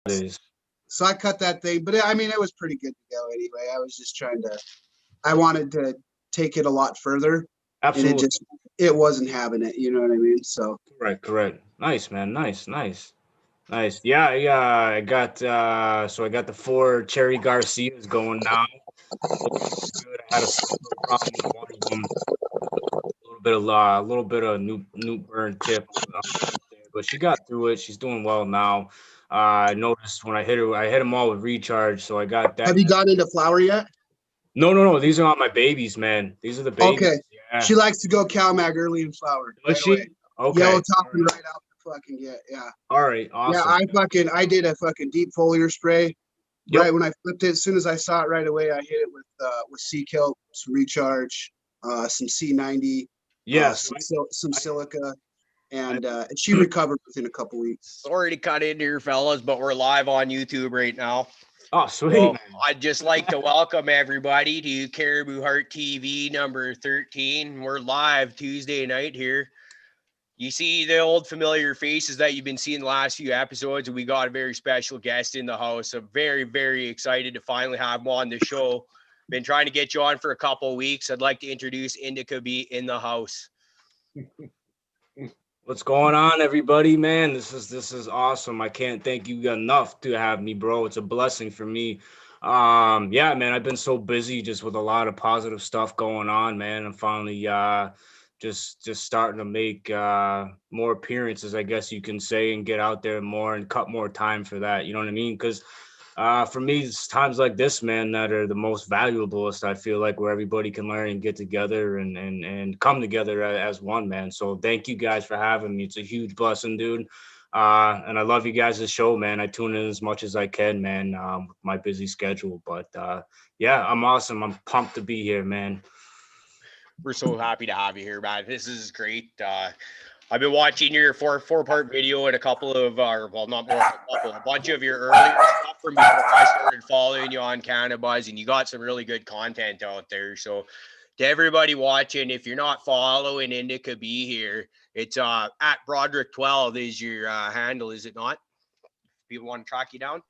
It is. So I cut that thing, but I mean, it was pretty good to go anyway. I was just I wanted to take it a lot further, and Absolutely. it wasn't having it. You know what I mean? So Correct. Nice, man. Nice. Yeah, yeah. I got the four Cherry Garcias going now. Looking good. I had a little problem with one of them. A little bit of new burn tip there, but she got through it. She's doing well now. I noticed when I hit her, I hit them all with recharge, so I got that. have you got into flower yet? No. These are not my babies, man. These are the babies. Okay. Yeah. She likes to go cow mag early in flower Does right away. she? Okay. Yellow topping right out the fucking get. Yeah. All right. Yeah. Awesome. I did a fucking deep foliar spray Yep. right when I flipped it. As soon as I saw it right away, I hit it with sea kelp, some recharge, some C90, Yes. some I, silica, I, and she recovered within a couple weeks. Sorry to cut into your fellas, but we're live on YouTube right now. oh, sweet, So man. I'd just like to welcome everybody to Cariboo Hart TV number 13. We're live Tuesday night here. You see the old familiar faces that you've been seeing the last few episodes, and we got a very special guest in the house. I'm very, very excited to finally have him on the show. Been trying to get you on for a couple of weeks. I'd like to introduce Indica B in the house. What's going on, everybody, man? This is awesome. I can't thank you enough to have me, bro. It's a blessing for me. Yeah, man, I've been so busy just with a lot of positive stuff going on, man. I'm finally just starting to make more appearances, I guess you can say, and get out there more and cut more time for that. You know what I mean? Because for me, it's times like this, man, that are the most valuablest. I feel like where everybody can learn and get together and come together as one, man. So thank you guys for having me. It's a huge blessing, dude. And I love you guys' show, man. I tune in as much as I can, man, with my busy schedule. But yeah, I'm awesome. I'm pumped to be here, man. We're so happy to have you here, man. This is great. I've been watching your four-part video and a couple of well, not more than a couple, a bunch of your earlier stuff from before I started following you on Cannabis, and you got some really good content out there. So to everybody watching, if you're not following Indica B here, it's at Broderick12 is your handle, is it not? People want to track you down?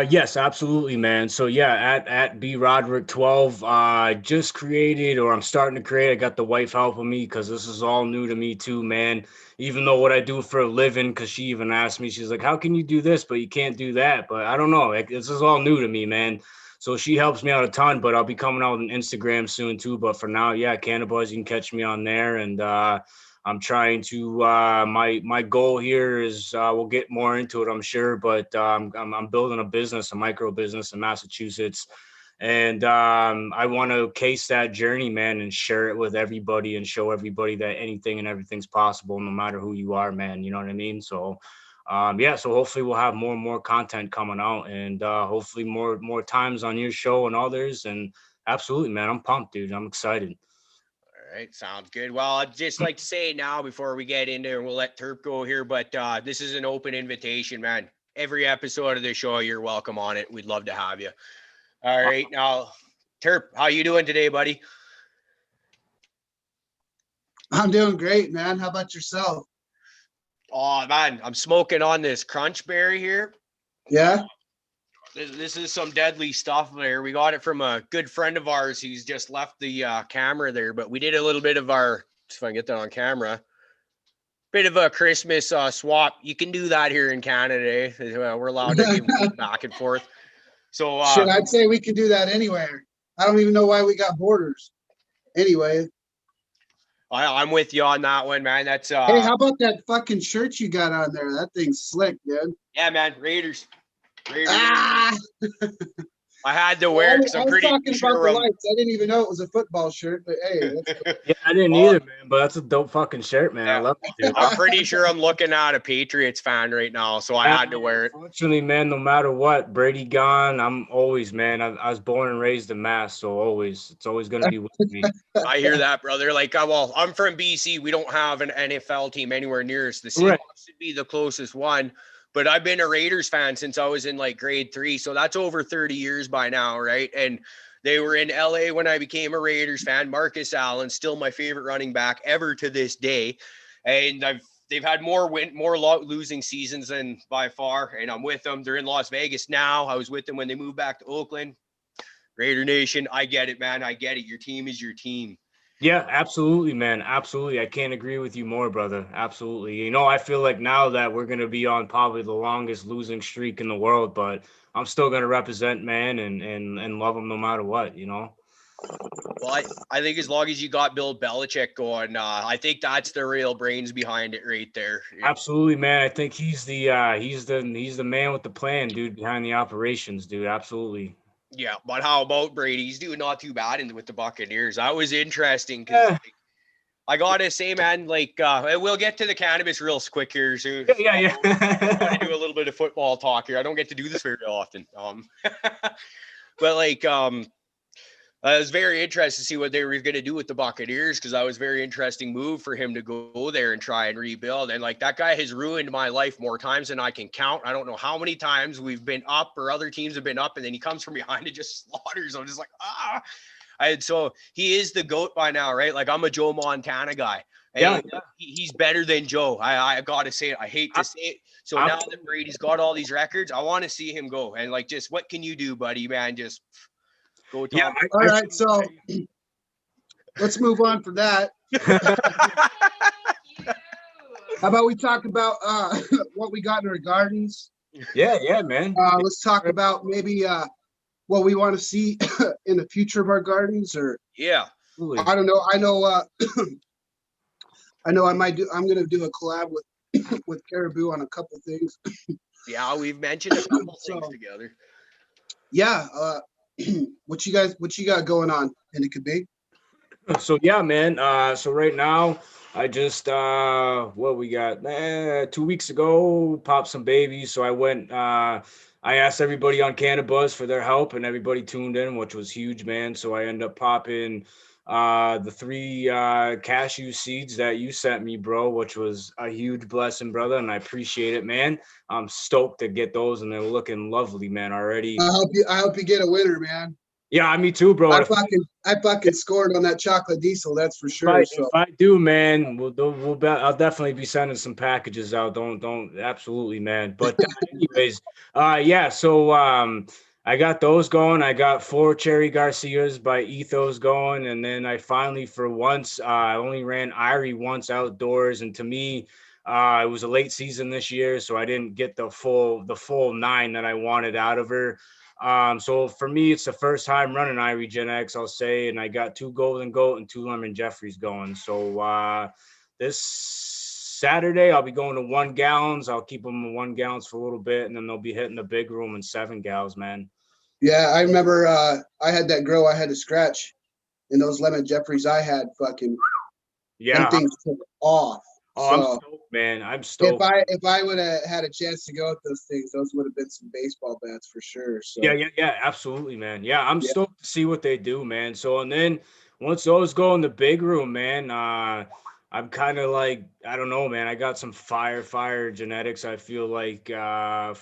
Yes, absolutely, man. So yeah, at B Roderick 12, just created or I'm starting to create. I got the wife helping me because this is all new to me too, man. Even though what I do for a living, because she even asked me, she's like, "How can you do this, but you can't do that?" But I don't know. Like, this is all new to me, man. So she helps me out a ton. But I'll be coming out on Instagram soon too. But for now, yeah, Cannabis, you can catch me on there, and I'm trying to my goal here is we'll get more into it, I'm sure, but I'm building a business, a micro business in Massachusetts, and I want to case that journey, man, and share it with everybody and show everybody that anything and everything's possible, no matter who you are, man. You know what I mean? So. Yeah, so hopefully we'll have more and more content coming out, and hopefully more times on your show and others. And absolutely, man, I'm pumped, dude. I'm excited. All right, sounds good. Well, I'd just like to say now before we get into it, and we'll let Terp go here, but this is an open invitation, man. Every episode of the show, you're welcome on it. We'd love to have you. All right, now, Terp, how you doing today, buddy? I'm doing great, man. How about yourself? Oh, man, I'm smoking on this crunch berry here. Yeah. This is some deadly stuff there. We got it from a good friend of ours who's just left the camera there, but we did a little bit of our, if I can get that on camera, bit of a Christmas swap. You can do that here in Canada. We're allowed to give back and forth. So Shit, I'd say we can do that anywhere. I don't even know why we got borders. Anyway. I'm with you on that one, man. That's hey, how about that fucking shirt you got on there? That thing's slick, dude. Yeah, man. Raiders. Ah! I had to wear it because I'm pretty talking sure about the lights. I didn't even know it was a football shirt, but hey, yeah, I didn't either, man. But that's a dope fucking shirt, man. Yeah. I love it, dude. I'm pretty sure I'm looking at a Patriots fan right now, so I had to wear it. Fortunately, man, no matter what, Brady gone, I'm always, man. I was born and raised in Mass, so it's always gonna be with me. I hear that, brother. Like, well, I'm from BC. We don't have an NFL team anywhere near us. The Seahawks Right. should be the closest one. But I've been a Raiders fan since I was in like grade 3. So that's over 30 years by now, right? And they were in LA when I became a Raiders fan. Marcus Allen, still my favorite running back ever to this day. And I've they've had more losing seasons than by far, and I'm with them. They're in Las Vegas now. I was with them when they moved back to Oakland. Raider Nation, I get it, man. I get it. Your team is your team. Yeah, absolutely, man. Absolutely. I can't agree with you more, brother. Absolutely. You know, I feel like now that we're going to be on probably the longest losing streak in the world, but I'm still going to represent, man, and love them no matter what, you know? Well, I think as long as you got Bill Belichick going, I think that's the real brains behind it right there. Absolutely, man. I think he's the man with the plan, dude, behind the operations, dude. Absolutely. Yeah, but how about Brady? He's doing not too bad with the Buccaneers. That was interesting because Yeah. I gotta say, man, we'll get to the cannabis real quick here soon. Yeah. I want to do a little bit of football talk here. I don't get to do this very often. But I was very interested to see what they were going to do with the Buccaneers because that was a very interesting move for him to go there and try and rebuild. And that guy has ruined my life more times than I can count. I don't know how many times we've been up or other teams have been up, and then he comes from behind and just slaughters. I'm just like, ah. So he is the GOAT by now, right? Like I'm a Joe Montana guy. Yeah. He's better than Joe. I got to say it. I hate to say it. So now that Brady's got all these records, I want to see him go. And just what can you do, buddy, man? Just go. Tom. Yeah. All right. So let's move on from that. How about we talk about what we got in our gardens? Yeah, man. Let's talk about maybe what we want to see in the future of our gardens, or yeah. I don't know. I know. I'm going to do a collab with Cariboo on a couple things. Yeah, we've mentioned a couple things together. Yeah. What you got going on? And it could be. So yeah, man. So right now, I just what we got 2 weeks ago popped some babies. So I went. I asked everybody on Cannabis for their help, and everybody tuned in, which was huge, man. So I ended up popping the 3 cashew seeds that you sent me, bro, which was a huge blessing, brother, and I appreciate it, man. I'm stoked to get those, and they're looking lovely, man, already. I hope you get a winner, man. Yeah, me too, bro. I fucking scored on that chocolate diesel, that's for sure. If I do, man, I'll definitely be sending some packages out. Don't absolutely, man. But anyways, yeah. So I got those going. I got 4 Cherry Garcias by Ethos going, and then I finally, for once, I only ran Irie once outdoors, and to me, it was a late season this year, so I didn't get the full 9 that I wanted out of her. So for me, it's the first time running Irie Gen X, I'll say, and I got 2 Golden Goat and 2 Lemon Jeffries going. So this Saturday, I'll be going to 1 gallons. I'll keep them in 1 gallons for a little bit, and then they'll be hitting the big room in 7 gals, man. Yeah, I remember I had that grow I had to scratch, and those Lemon Jeffries I had fucking them things took off. Oh, so, I'm stoked, man. I'm stoked. If I would have had a chance to go with those things, those would have been some baseball bats for sure. So yeah, absolutely, man. Yeah, I'm stoked to see what they do, man. So and then once those go in the big room, man, I'm kind of like, I don't know, man. I got some fire genetics. I feel like I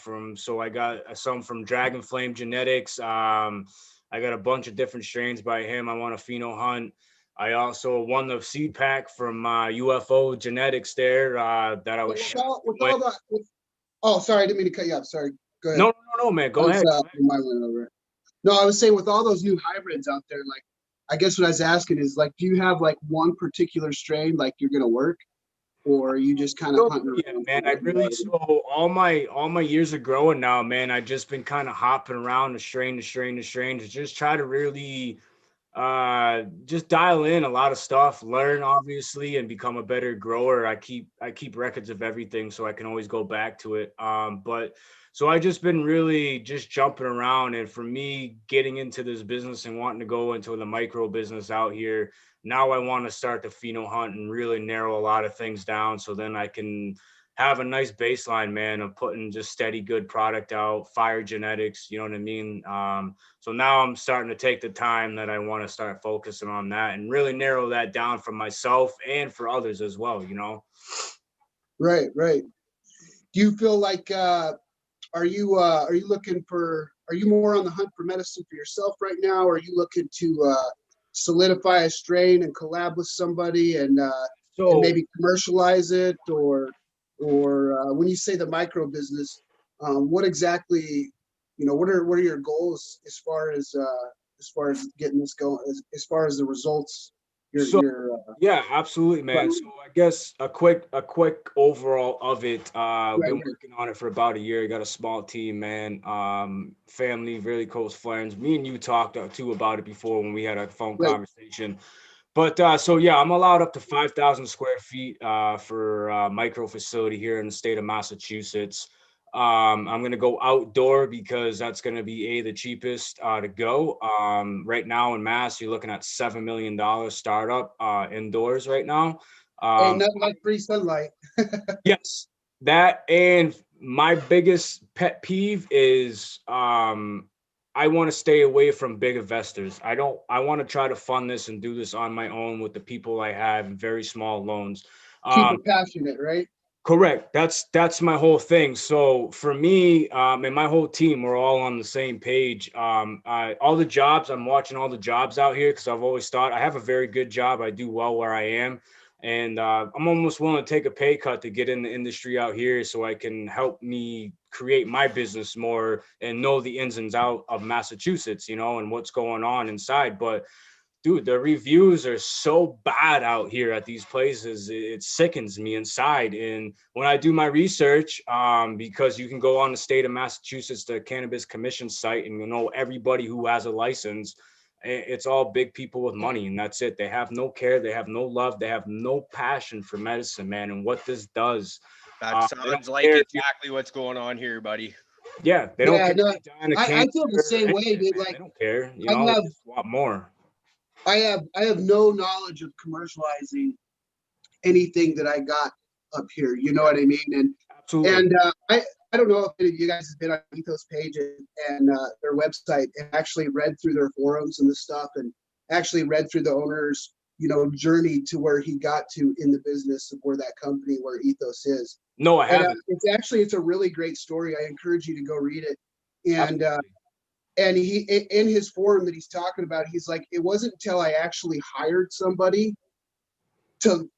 got some from Dragon Flame Genetics. I got a bunch of different strains by him. I want a pheno hunt. I also won the seed pack from UFO Genetics there that I was oh, sorry, I didn't mean to cut you off. Sorry. Go ahead. No, man. Go ahead. No, I was saying with all those new hybrids out there, like, I guess what I was asking is, like, do you have like one particular strain like you're gonna work, or are you just kind of hunting around? Yeah, man. I really all my years of growing now, man. I've just been kind of hopping around to strain to just try to really just dial in a lot of stuff, learn obviously, and become a better grower. I keep records of everything so I can always go back to it. But so I just been really just jumping around, and for me getting into this business and wanting to go into the micro business out here, now I want to start the pheno hunt and really narrow a lot of things down so then I can have a nice baseline, man, of putting just steady, good product out, fire genetics, you know what I mean? So now I'm starting to take the time that I want to start focusing on that and really narrow that down for myself and for others as well, you know? Right. Do you feel like, are you more on the hunt for medicine for yourself right now? Or are you looking to solidify a strain and collab with somebody and and So maybe commercialize it, or when you say the micro business, what exactly, what are your goals as far as getting this going, as far as the results, so your yeah, absolutely, man. So I guess a quick overall of it. right Been here. working on it for about a year. Got a small team, man. Family, really close friends. Me and you talked too about it before when we had a phone Right. conversation. But so yeah, I'm allowed up to 5,000 square feet for micro facility here in the state of Massachusetts. I'm gonna go outdoor because that's gonna be the cheapest to go. Right now in Mass, you're looking at $7 million startup indoors right now. Ain't Um, nothing like free sunlight. yes, that and my biggest pet peeve is I want to stay away from big investors. I want to try to fund this and do this on my own with the people I have, very small loans. Keep Um, it passionate, right? Correct. That's my whole thing. So for me, and my whole team, we're all on the same page. All the jobs, I'm watching all the jobs out here because I've always thought I have a very good job. I do well where I am, and I'm almost willing to take a pay cut to get in the industry out here so I can help me create my business more and know the ins and outs of Massachusetts, and what's going on inside. But dude, the reviews are so bad out here at these places. It sickens me inside. And when I do my research, because you can go on the state of Massachusetts, the Cannabis Commission site, and everybody who has a license. It's all big people with money, and that's it. They have no care, they have no love, they have no passion for medicine, man. And what this does, That they don't sounds like care if you, exactly what's going on here, buddy. yeah, they don't Yeah, care if no, you die in a I feel the cancer or same way, anything, dude. man. They Like don't care. I They have just want more. I have no knowledge of commercializing anything that I got up here. You know Yeah, what I mean? And absolutely. and I don't know if any of you guys have been on Ethos page and their website and actually read through their forums and this stuff, and actually read through the owner's journey to where he got to in the business of where that company, where Ethos is. No, I And haven't. it's a really great story. I encourage you to go read it. And Absolutely. he, in his forum that he's talking about, he's like, it wasn't until I actually hired somebody to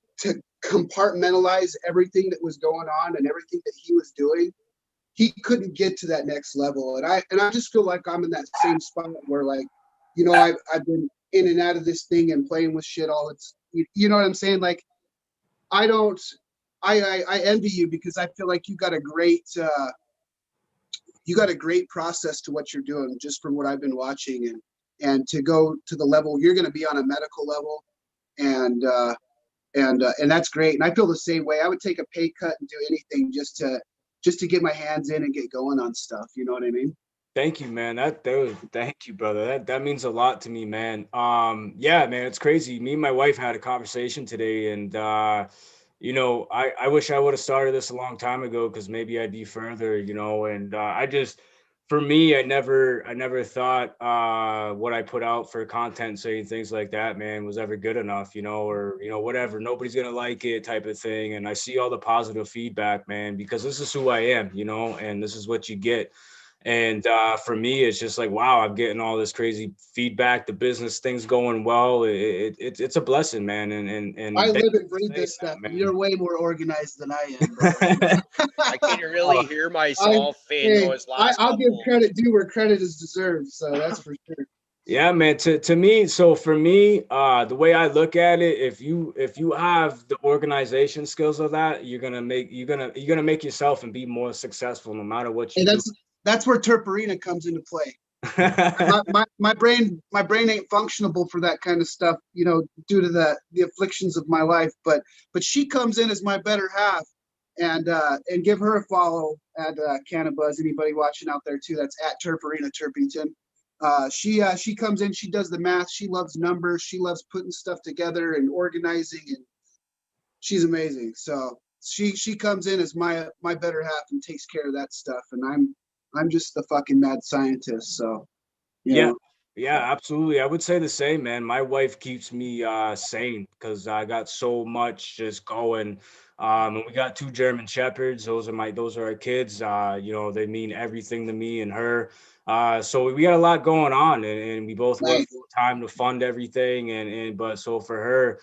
compartmentalize everything that was going on and everything that he was doing, he couldn't get to that next level. And I just feel like I'm in that same spot where, like, I've been in and out of this thing and playing with shit all it's, you know what I'm saying? Like, I don't, I envy you because I feel like you got a great process to what you're doing, just from what I've been watching. And to go to the level you're going to be on a medical level, and and that's great. And I feel the same way. I would take a pay cut and do anything just to get my hands in and get going on stuff. You know what I mean? Thank you, man. Thank you, brother. That means a lot to me, man. Yeah, man, it's crazy. Me and my wife had a conversation today, and I wish I would have started this a long time ago because maybe I'd be further, and for me, I never thought what I put out for content, saying things like that, man, was ever good enough, or whatever. Nobody's gonna like it, type of thing. And I see all the positive feedback, man, because this is who I am, and this is what you get. And for me, it's just like, wow, I'm getting all this crazy feedback. The business things going well. It's a blessing, man. I And thank live you and for breathe saying this stuff. that, You're way more organized than I am, brother. man. I can Oh, really hear I myself in Hey, those last I'll give couple. credit due where credit is deserved. So that's for sure. yeah, man. To me, so for me, the way I look at it, if you have the organization skills of that, you're gonna make yourself and be more successful no matter what you And do. that's where Turparina comes into play. My brain ain't functionable for that kind of stuff, due to the afflictions of my life. But she comes in as my better half, and give her a follow at Cannabuzz. Anybody watching out there too? That's at Turparina Turpington. She comes in, she does the math, she loves numbers, she loves putting stuff together and organizing, and she's amazing. So she comes in as my better half and takes care of that stuff, and I'm just the fucking mad scientist. So you Yeah, know. Yeah, absolutely. I would say the same, man. My wife keeps me sane because I got so much just going. And we got two German shepherds. Those are our kids. You know, they mean everything to me and her. So we got a lot going on, and we both work Nice. full time to fund everything. And but so for her,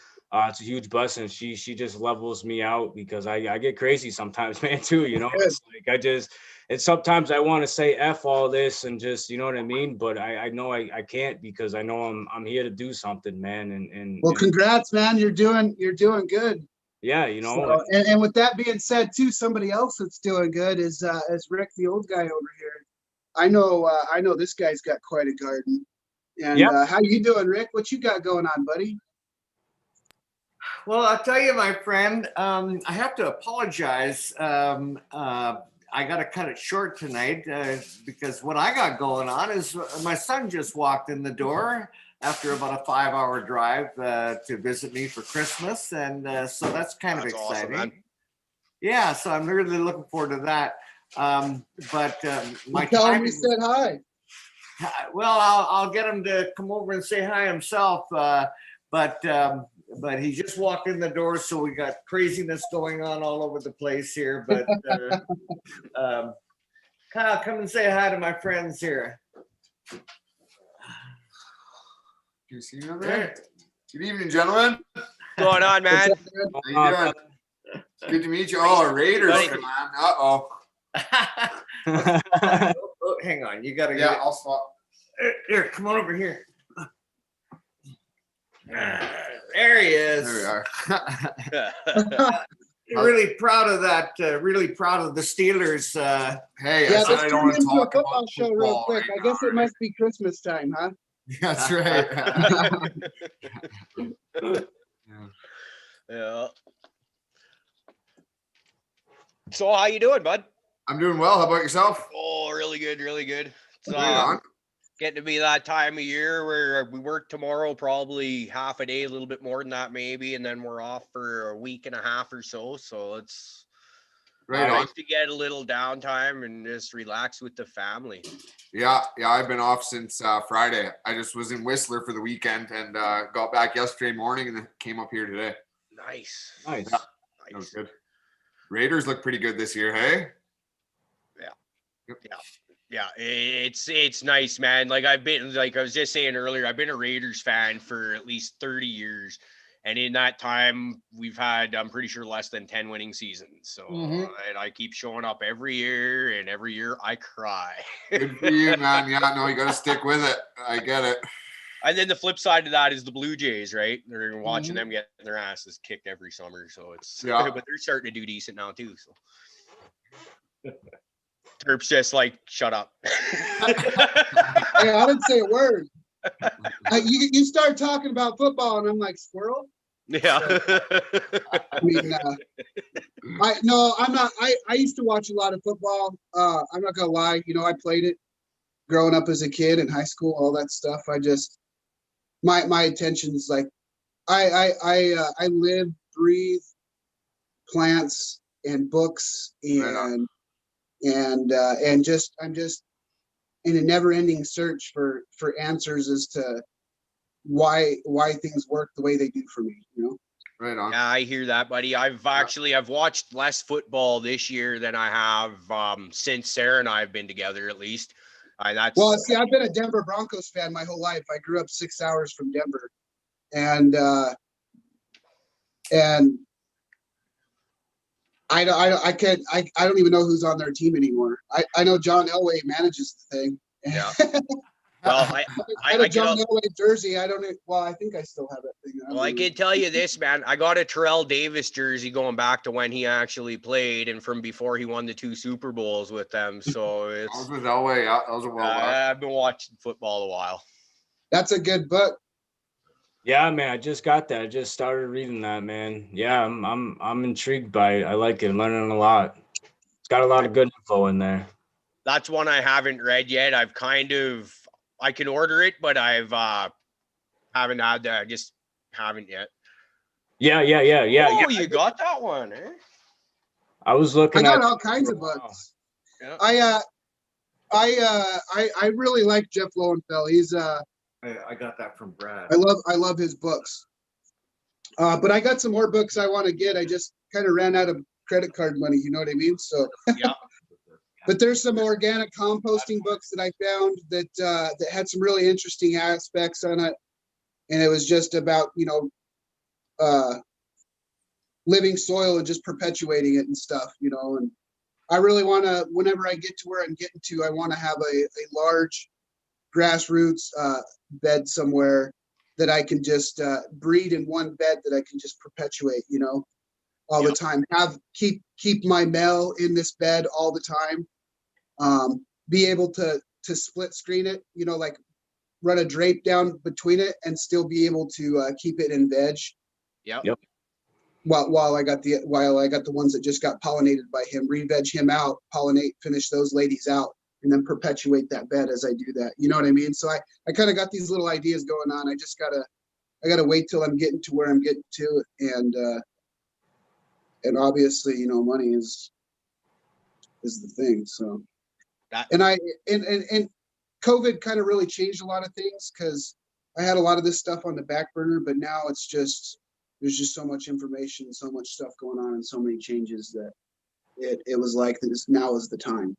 it's a huge blessing. She just levels me out because I get crazy sometimes, man, too. You know, Good. it's like and sometimes I want to say F all this and just, you know what I mean? But I know I can't because I know I'm here to do something, man. Well, And congrats, man. You're doing good. yeah, you So, know, and with that being said, too, somebody else that's doing good is Rick, the old guy over here. I know this guy's got quite a garden. And yeah, how you doing, Rick? What you got going on, buddy? Well, I'll tell you, my friend, I have to apologize. I got to cut it short tonight because what I got going on is my son just walked in the door after about a 5-hour drive to visit me for Christmas. And so that's kind of That's awesome, exciting. man. Yeah, so I'm really looking forward to that. But my Tell him time we said hi. well, I'll get him to come over and say hi himself. But he just walked in the door, so we got craziness going on all over the place here. But Kyle, come and say hi to my friends here. Do you see me over there? Good evening, gentlemen. Going on, man? How you doing? Good to meet you. Oh, a Raiders Buddy. fan. Uh-oh. Oh, hang on, you gotta Yeah, get I'll swap. here. Come on over here. There he is. There we are. Really proud of that. Really proud of the Steelers. Hey, Yeah, I said let's I don't turn want to into a talk football about show real football quick. right I guess now, it must be Christmas time, huh? That's right. Yeah. So how you doing, bud? I'm doing well. How about yourself? Oh, really good, really good. It's Right on. getting to be that time of year where we work tomorrow, probably half a day, a little bit more than that, maybe, and then we're off for a week and a half or so. So it's Right on. nice to get a little downtime and just relax with the family. Yeah, I've been off since Friday. I just was in Whistler for the weekend and got back yesterday morning and then came up here today. Nice. nice. Yeah. That was good. Raiders look pretty good this year, hey? Yeah, it's nice, man. Like I was just saying earlier, I've been a Raiders fan for at least 30 years. And in that time, we've had, I'm pretty sure, less than 10 winning seasons. So and I keep showing up every year, and every year I cry. Good for you, man. Yeah, no, you got to stick with it. I get it. And then the flip side of that is the Blue Jays, right? They're watching them get their asses kicked every summer. So it's, Yeah. but they're starting to do decent now too. So Terp's just like, shut up. Hey, I didn't say a word. You start talking about football, and I'm like, squirrel. Yeah. I mean, I'm not. I used to watch a lot of football. I'm not gonna lie. You know, I played it growing up as a kid in high school, all that stuff. I just my attention's like I live, breathe plants and books and I'm just in a never-ending search for answers as to why things work the way they do for me, you know. Right on. Yeah, I hear that, buddy. I've watched less football this year than I have since Sarah and I have been together, at least. Well, see, I've been a Denver Broncos fan my whole life. I grew up 6 hours from Denver, and I don't even know who's on their team anymore. I know John Elway manages the thing. Yeah. Well, I had a John Elway jersey. I don't know. Well, I think I still have that thing. Well, I can tell you this, man. I got a Terrell Davis jersey going back to when he actually played and from before he won the 2 Super Bowls with them. So I it's was with Elway. Yeah, that was a while back. I've been watching football a while. That's a good book. Yeah, man, I just got that. I just started reading that, man. Yeah, I'm intrigued by it. I like it. I'm learning a lot. It's got a lot of good info in there. That's one I haven't read yet. I can order it, but haven't had that. I just haven't yet. Yeah. Oh, you got that one, eh? I was looking I at got all kinds of books. Yeah. I really like Jeff Lowenfeld. I got that from Brad. I love his books. But I got some more books I want to get. I just kind of ran out of credit card money, you know what I mean? So Yeah. but there's some organic composting books that I found that that had some really interesting aspects on it. And it was just about, living soil and just perpetuating it and stuff, and I really want to, whenever I get to where I'm getting to, I want to have a large grassroots bed somewhere that I can just breed in one bed that I can just perpetuate, all the time. Keep my male in this bed all the time. Be able to split screen it, like run a drape down between it and still be able to keep it in veg. Yep. While I got the ones that just got pollinated by him, re-veg him out, pollinate, finish those ladies out, and then perpetuate that bed as I do that. You know what I mean? So I kind of got these little ideas going on. I gotta wait till I'm getting to where I'm getting to, and obviously, money is the thing. So and COVID kind of really changed a lot of things because I had a lot of this stuff on the back burner, but now it's just, there's just so much information, so much stuff going on, and so many changes that it was like this now is the time,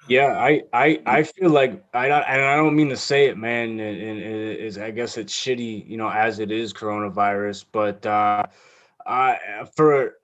Yeah, I feel like I don't mean to say it, man, and it is, I guess it's shitty, as it is coronavirus, but for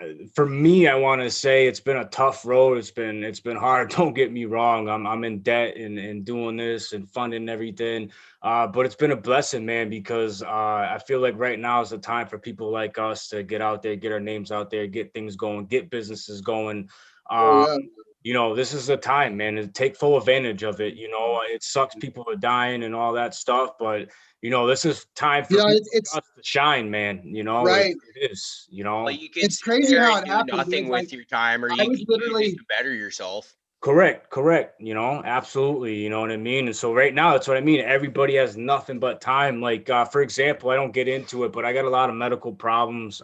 me, I want to say it's been a tough road. It's been hard. Don't get me wrong. I'm in debt and doing this and funding everything. But it's been a blessing, man, because I feel like right now is the time for people like us to get out there, get our names out there, get things going, get businesses going. Oh yeah. This is the time, man, to take full advantage of it. It sucks people are dying and all that stuff, but this is time for people like it's us to shine, man. right. It is, Well, you can It's sit crazy there how and it do happened, nothing dude. with Like your time, or I you was can use it literally to better yourself. correct. Absolutely. You know what I mean? And so right now, that's what I mean. Everybody has nothing but time. Like, for example, I don't get into it, but I got a lot of medical problems.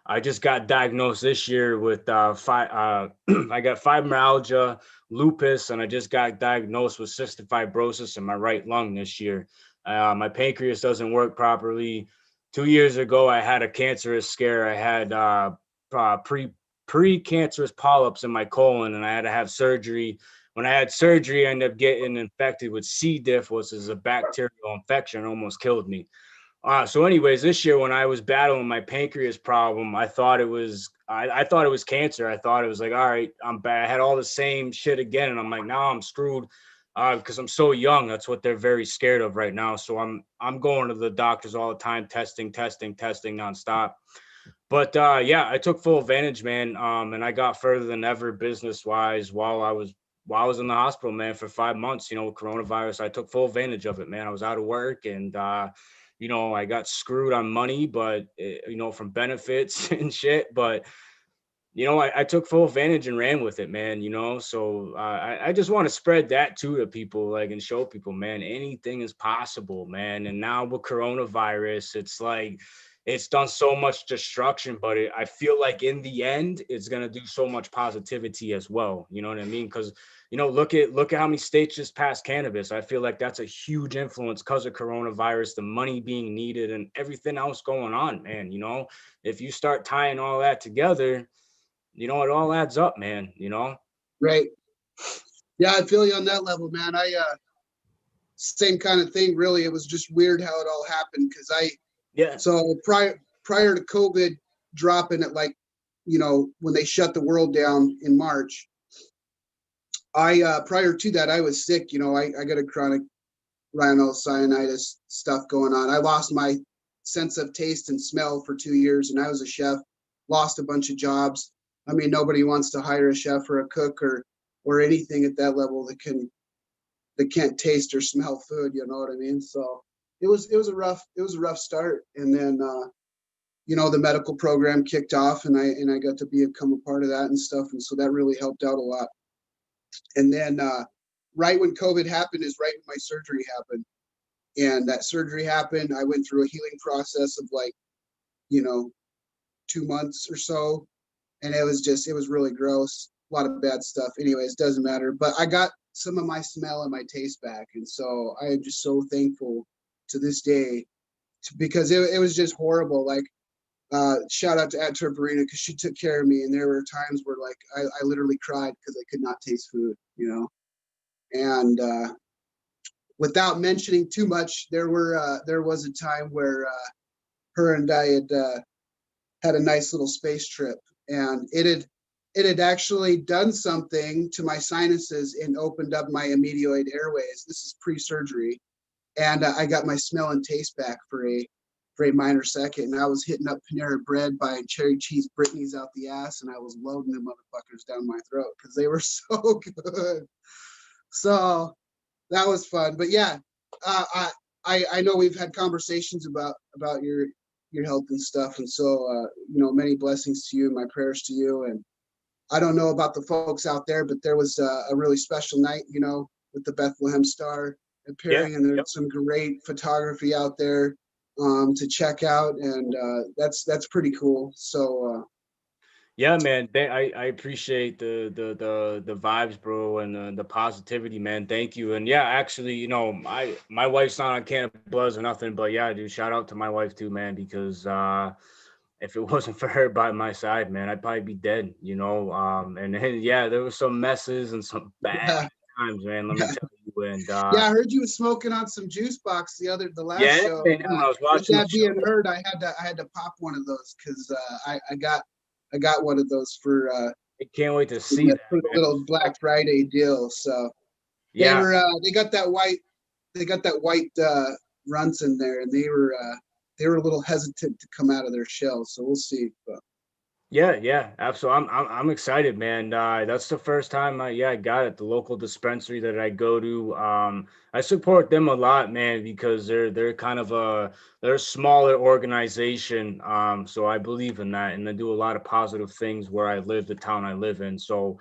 I just got diagnosed this year with I got fibromyalgia, lupus, and I just got diagnosed with cystic fibrosis in my right lung this year. My pancreas doesn't work properly. 2 years ago, I had a cancerous scare. I had pre-cancerous polyps in my colon, and I had to have surgery. When I had surgery, I ended up getting infected with C. diff, which is a bacterial infection, almost killed me. So anyways, this year when I was battling my pancreas problem, I thought it was cancer. I thought it was like, all right, I'm bad. I had all the same shit again. And I'm like, now I'm screwed because I'm so young. That's what they're very scared of right now. So I'm going to the doctors all the time, testing nonstop. But yeah, I took full advantage, man. And I got further than ever business wise while I was in the hospital, man, for 5 months, with coronavirus. I took full advantage of it, man. I was out of work and I got screwed on money, but from benefits and shit. But I took full advantage and ran with it, man. So I just want to spread that too to people, like, and show people, man, anything is possible, man. And now with coronavirus, it's like it's done so much destruction, but I feel like in the end, it's gonna do so much positivity as well. You know what I mean? Because look at how many states just passed cannabis. I feel like that's a huge influence because of coronavirus, the money being needed, and everything else going on, man. If you start tying all that together, it all adds up, man. right. Yeah, I feel you on that level, man. Same kind of thing, really. It was just weird how it all happened because Yeah. so prior to COVID dropping at when they shut the world down in March, prior to that I was sick. I got a chronic rhinosinusitis stuff going on. I lost my sense of taste and smell for 2 years, and I was a chef, lost a bunch of jobs. I mean, nobody wants to hire a chef or a cook or anything at that level that can't taste or smell food. You know what I mean? So it was a rough start, and then the medical program kicked off, and I got to become a part of that and stuff, and so that really helped out a lot. And then right when COVID happened is right when my surgery happened. And that surgery happened. I went through a healing process of 2 months or so. And it was really gross. A lot of bad stuff. Anyways, doesn't matter. But I got some of my smell and my taste back. And so I am just so thankful to this day, because it was just horrible. Like, shout out to at Terparina, because she took care of me, and there were times where like I literally cried because I could not taste food, you know. And without mentioning too much, there was a time where her and I had a nice little space trip, and it had actually done something to my sinuses and opened up my immediate airways. This is pre-surgery, and I got my smell and taste back for a minor second. And I was hitting up Panera Bread buying cherry cheese Brittany's out the ass, and I was loading them motherfuckers down my throat because they were so good. So that was fun. But yeah, I know we've had conversations about your health and stuff, and so many blessings to you and my prayers to you. And I don't know about the folks out there, but there was a really special night, with the Bethlehem Star appearing, and there's some great photography out there to check out, and that's pretty cool. So yeah, man, I appreciate the vibes, bro, and the positivity, man. Thank you. And yeah, actually, my wife's not on Canada Buzz or nothing, but yeah, dude, shout out to my wife too, man, because if it wasn't for her by my side, man, I'd probably be dead, and yeah, there was some messes and some bad times, man. Let me tell you. And yeah, I heard you was smoking on some juice box the last show. Man, when I was watching with that being heard, I had to pop one of those because I got one of those for I can't wait to see that, for the little Black Friday deal. So yeah, they got that white runts in there, and they were a little hesitant to come out of their shell. So we'll see. But yeah, absolutely. I'm excited, man. That's the first time I got it. The local dispensary that I go to. I support them a lot, man, because they're kind of they're a smaller organization. So I believe in that, and they do a lot of positive things where I live, the town I live in. So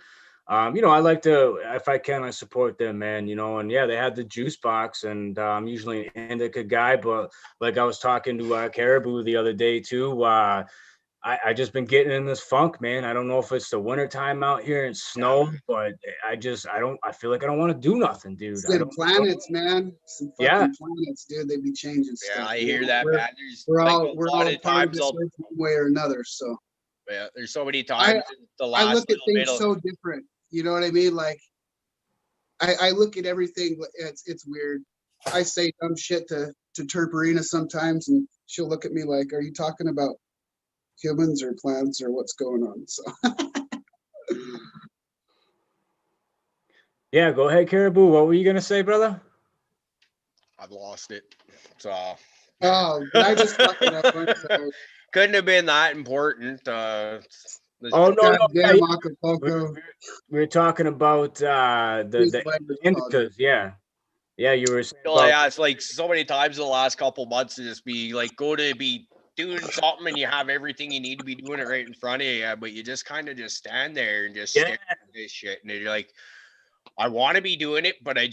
I like to, if I can, I support them, man, and yeah, they had the juice box, and I'm usually an indica guy, but like I was talking to Caribou the other day too. I just been getting in this funk, man. I don't know if it's the winter time out here and snow, but I feel like I don't want to do nothing, dude. Some planets, man. Some fucking planets, dude. They be changing stuff. Yeah, I hear that, man. We're all part of this one way or another. So yeah, there's so many times the last I look at things so different. You know what I mean? Like I look at everything. It's weird. I say dumb shit to Terparina sometimes, and she'll look at me like, "Are you talking about humans or plants or what's going on?" So yeah, go ahead, Caribou. What were you gonna say, brother? I've lost it. So I just fucking up. Couldn't have been that important. Oh no, damn we're talking about the indicas, yeah, you were saying it's like so many times in the last couple months to just be like go to be doing something and you have everything you need to be doing it right in front of you, but you just kind of just stand there and just stare at this shit, and you're like, I want to be doing it, but I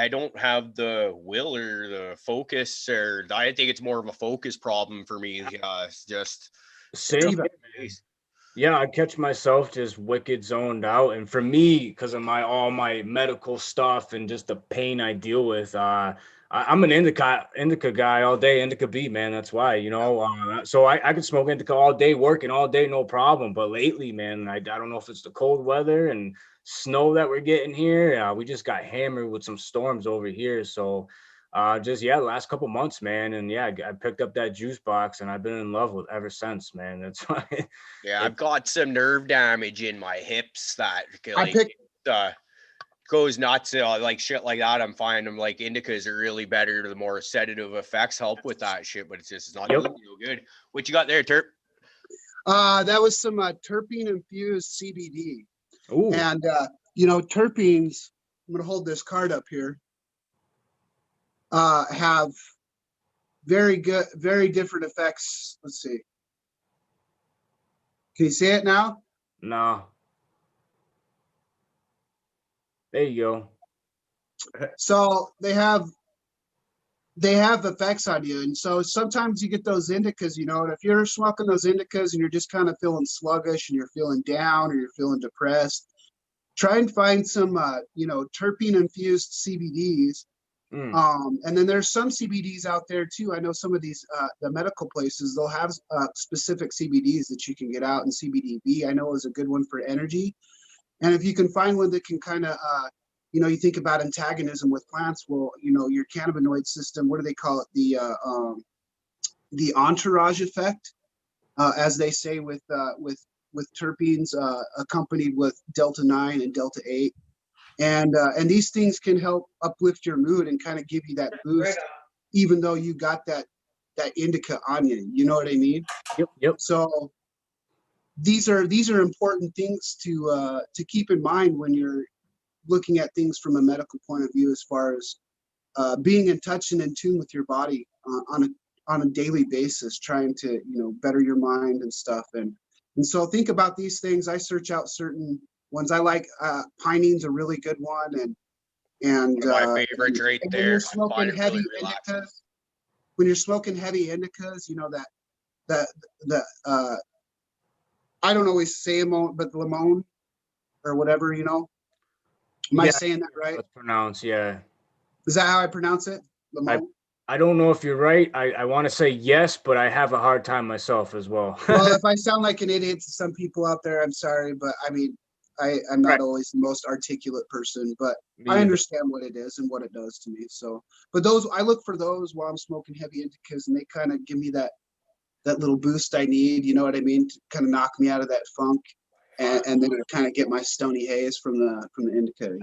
don't have the will or the focus, or I think it's more of a focus problem for me. It's just same. Yeah, I catch myself just wicked zoned out, and for me, because of all my medical stuff and just the pain I deal with, I'm an indica guy all day, indica beat, man. That's why, so I could smoke indica all day, working all day, no problem. But lately, man, I don't know if it's the cold weather and snow that we're getting here. We just got hammered with some storms over here, so the last couple months, man, and I picked up that juice box, and I've been in love with it ever since, man. That's why. I've got some nerve damage in my hips that like goes nuts, like shit like that. I'm finding like indicas are really better. The more sedative effects help with that shit, but it's not good. What you got there, Terp? That was some terpene infused CBD. Ooh. And terpenes, I'm gonna hold this card up here, have very different effects. Let's see. Can you see it now? No. There you go. So they have effects on you, and so sometimes you get those indicas, and if you're smoking those indicas and you're just kind of feeling sluggish and you're feeling down or you're feeling depressed, try and find some terpene infused CBDs And then there's some CBDs out there too. I know some of these the medical places, they'll have specific CBDs that you can get out, and CBDV I know is a good one for energy. And if you can find one that can kind of you think about antagonism with plants, well, your cannabinoid system, what do they call it? The entourage effect, as they say with terpenes accompanied with delta 9 and delta 8. And these things can help uplift your mood and kind of give you that boost, even though you got that indica on you. You know what I mean? Yep. So these are important things to keep in mind when you're looking at things from a medical point of view, as far as being in touch and in tune with your body on a daily basis, trying to better your mind and stuff. And so think about these things. I search out certain ones. I like pinene's a really good one, and One of my favorites right and there. when you're I smoking find it heavy really relaxing. indicas, when you're smoking heavy indicas, that I don't always say limon, but limon or whatever, Am I saying that right? It's pronounced, yeah. Is that how I pronounce it? Limon? I don't know if you're right. I want to say yes, but I have a hard time myself as well. Well, if I sound like an idiot to some people out there, I'm sorry, but I mean, I'm not always the most articulate person, but I understand what it is and what it does to me. So, but those, I look for those while I'm smoking heavy indicas, and they kind of give me that little boost I need, you know what I mean, to kind of knock me out of that funk, and then I kind of get my stony haze from the indica.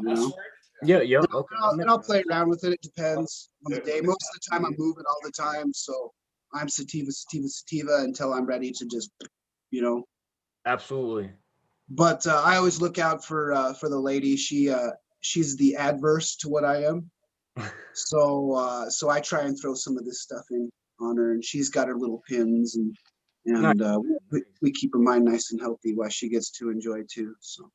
Yeah. Okay. And I'll play around with it. It depends on the day. Most of the time I'm moving all the time, so I'm sativa until I'm ready to just, Absolutely. But I always look out for the lady. She's the adverse to what I am. So I try and throw some of this stuff in on her, and she's got her little pins, and we keep her mind nice and healthy while she gets to enjoy too. So.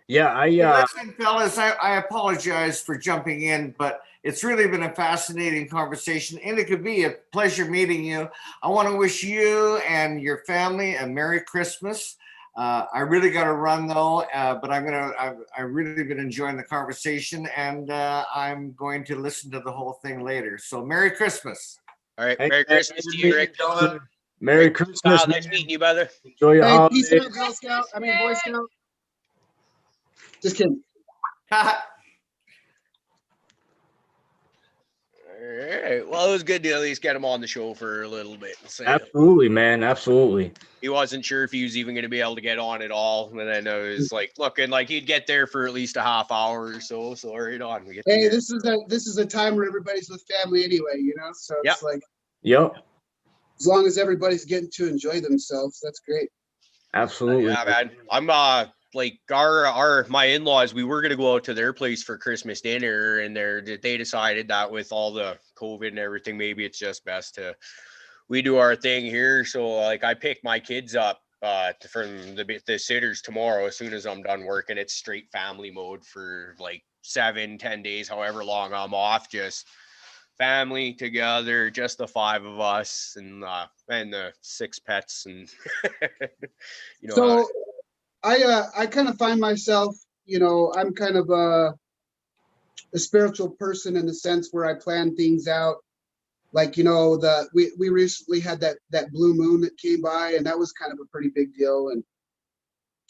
Yeah, Listen, fellas, I apologize for jumping in, but it's really been a fascinating conversation, and it could be a pleasure meeting you. I want to wish you and your family a Merry Christmas. I really got to run though, but I really been enjoying the conversation, and I'm going to listen to the whole thing later. So Merry Christmas. All right, Merry Christmas to you, Rick. Merry Christmas. Nice meeting you, brother. Enjoy your holidays. Peace out, Girl Scout. Boy Scout. Just kidding. All right. Well, it was good to at least get him on the show for a little bit. Absolutely, man. Absolutely. He wasn't sure if he was even going to be able to get on at all. And then it was like looking like he'd get there for at least a half hour or so. So right on. Hey, this is a time where everybody's with family anyway, So it's like, as long as everybody's getting to enjoy themselves, that's great. Absolutely. Yeah, man. I'm like my in-laws, we were gonna go out to their place for Christmas dinner, and they decided that with all the COVID and everything, maybe it's just best we do our thing here. So like I picked my kids up from the sitters tomorrow. As soon as I'm done working, it's straight family mode for like 7-10 days, however long I'm off, just family together, just the 5 of us, and the 6 pets, and So I kind of find myself, I'm kind of a spiritual person in the sense where I plan things out. Like, we recently had that blue moon that came by, and that was kind of a pretty big deal. And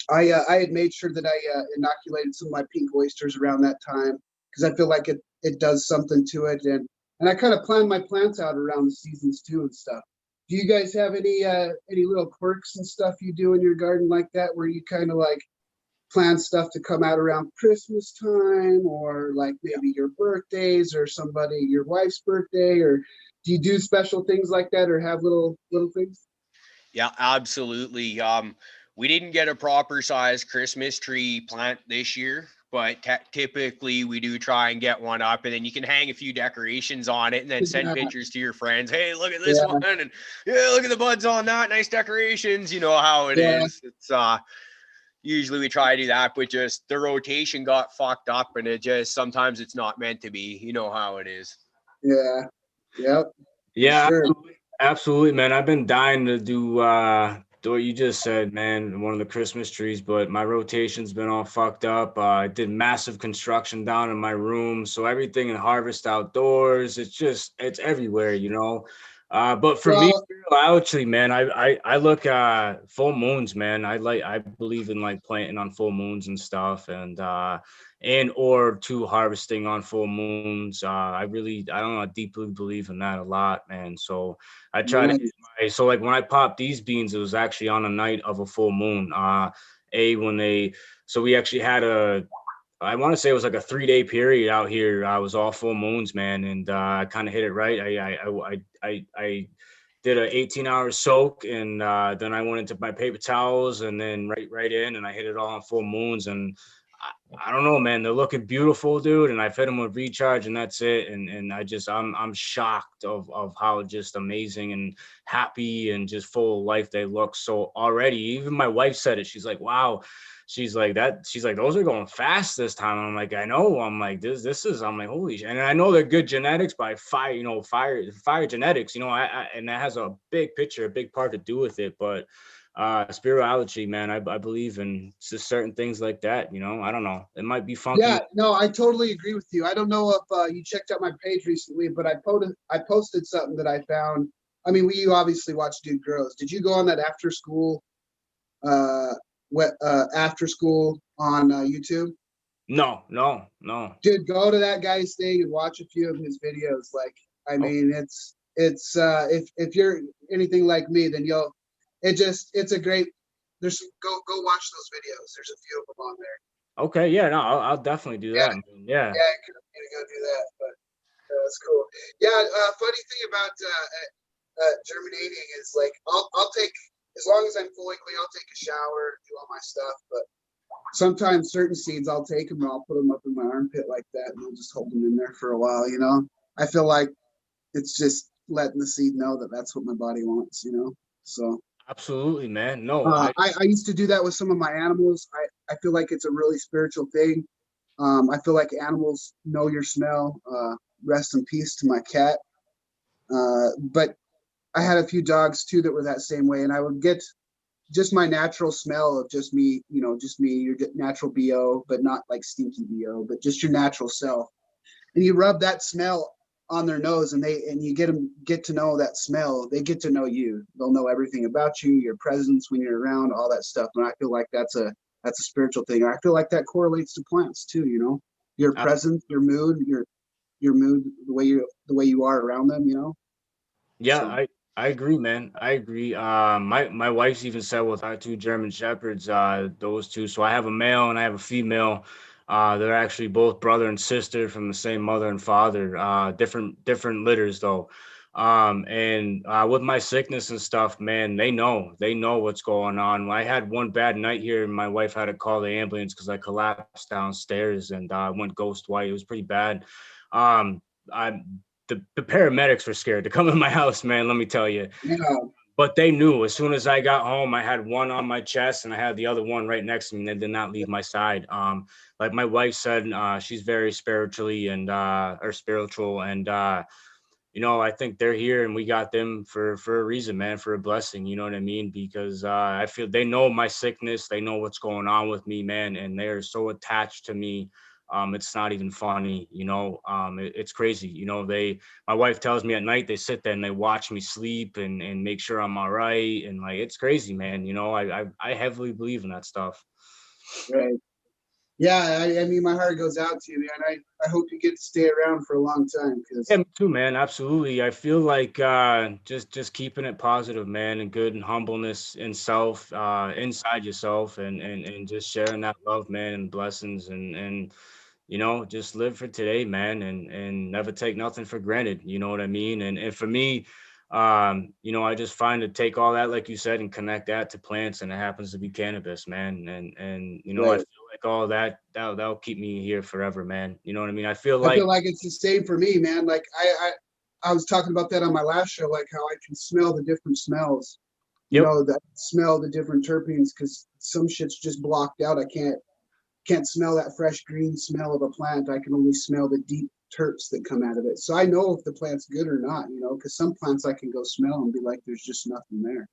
I had made sure that I inoculated some of my pink oysters around that time, because I feel like it does something to it. And I kind of plan my plants out around the seasons too and stuff. Do you guys have any little quirks and stuff you do in your garden like that, where you kind of like plan stuff to come out around Christmas time, or like maybe your birthdays, or your wife's birthday, or do you do special things like that, or have little things? Yeah, absolutely. We didn't get a proper size Christmas tree plant this year, but typically we do try and get one up, and then you can hang a few decorations on it and then send pictures to your friends. Hey, look at this one. And look at the buds on that. Nice decorations. You know how it is. It's usually we try to do that, but just the rotation got fucked up, and sometimes it's not meant to be. You know how it is. Yeah. Yep. Yeah. Sure. Absolutely, man. I've been dying to do what you just said, man, one of the Christmas trees, but my rotation's been all fucked up. I did massive construction down in my room, so everything in Harvest Outdoors, it's everywhere, you know. But for me, Well, actually, man, I look full moons, man. I believe in like planting on full moons and stuff, and or to harvesting on full moons. I don't know, I deeply believe in that a lot, man. So I try to nice. so like when I popped these beans, it was actually on a night of a full moon. When they so we actually had I want to say it was like a 3-day period out here. I was all full moons, man, and I kind of hit it right. I did a 18-hour soak, and then I went into my paper towels, and then right in, and I hit it all on full moons, and I don't know, man. They're looking beautiful, dude, and I fed them with recharge, and that's it. And I'm shocked of how just amazing and happy and just full of life they look. So already, even my wife said it. She's like, "Wow." She's like that. She's like, "Those are going fast this time." I'm like, "I know." I'm like, "This is." I'm like, "Holy shit!" And I know they're good genetics by fire, fire genetics. And that has a big picture, a big part to do with it. But spirituality, man, I believe in just certain things like that. I don't know. It might be funky. Yeah, no, I totally agree with you. I don't know if you checked out my page recently, but I posted something that I found. I mean, you obviously watch Dude Grows. Did you go on that uh, after school on YouTube? No. Dude, go to that guy's thing and watch a few of his videos. Like, I Oh, mean, it's if you're anything like me, then it's a great. There's go watch those videos. There's a few of them on there. okay, yeah, no, I'll definitely do Yeah, that, man. Yeah. yeah, I'm gonna go do that. But that's cool. Yeah, funny thing about germinating is like I'll take as long as I'm fully clean, I'll take a shower, do all my stuff. But sometimes certain seeds, I'll take them and I'll put them up in my armpit like that, and I'll just hold them in there for a while. I feel like it's just letting the seed know that that's what my body wants. So Absolutely, man. No, I used to do that with some of my animals. I feel like it's a really spiritual thing. I feel like animals know your smell. Rest in peace to my cat. But I had a few dogs too that were that same way, and I would get just my natural smell of just me, your natural BO, but not like stinky BO, but just your natural self. And you rub that smell on their nose, and you get to know that smell. They get to know you. They'll know everything about you, your presence when you're around, all that stuff. And I feel like that's a spiritual thing. I feel like that correlates to plants too. Your I, presence, your mood, the way you are around them. yeah, So I agree, man. I agree. My wife's even said with our two German shepherds, those two. So I have a male and I have a female. They're actually both brother and sister from the same mother and father. Different litters though. And with my sickness and stuff, man, they know what's going on. I had one bad night here, and my wife had to call the ambulance because I collapsed downstairs and went ghost white. It was pretty bad. Um, I the paramedics were scared to come in my house, man. Let me tell you. yeah, But they knew as soon as I got home, I had one on my chest and I had the other one right next to me. And they did not leave my side. Like my wife said, she's very spiritually and or spiritual, and I think they're here and we got them for a reason, man, for a blessing. You know what I mean? Because I feel they know my sickness, they know what's going on with me, man, and they're so attached to me. It's not even funny, it's crazy. My wife tells me at night they sit there and they watch me sleep and make sure I'm all right. And like, it's crazy, man. I heavily believe in that stuff. right. Yeah, I mean, my heart goes out to you, man. I hope you get to stay around for a long time Yeah, because, me too, man. Absolutely. I feel like just keeping it positive, man, and good and humbleness in self, inside yourself, and just sharing that love, man, and blessings, and just live for today, man, and never take nothing for granted. You know what I mean? And for me, I just find to take all that, like you said, and connect that to plants, and it happens to be cannabis, man. And I right. feel like all that'll keep me here forever, man. You know what I mean? I feel I like, feel like it's the same for me, man. Like I was talking about that on my last show, like how I can smell the different smells. yep. That smell the different terpenes because some shit's just blocked out. I can't smell that fresh green smell of a plant. I can only smell the deep terps that come out of it. So I know if the plant's good or not, because some plants I can go smell and be like, there's just nothing there.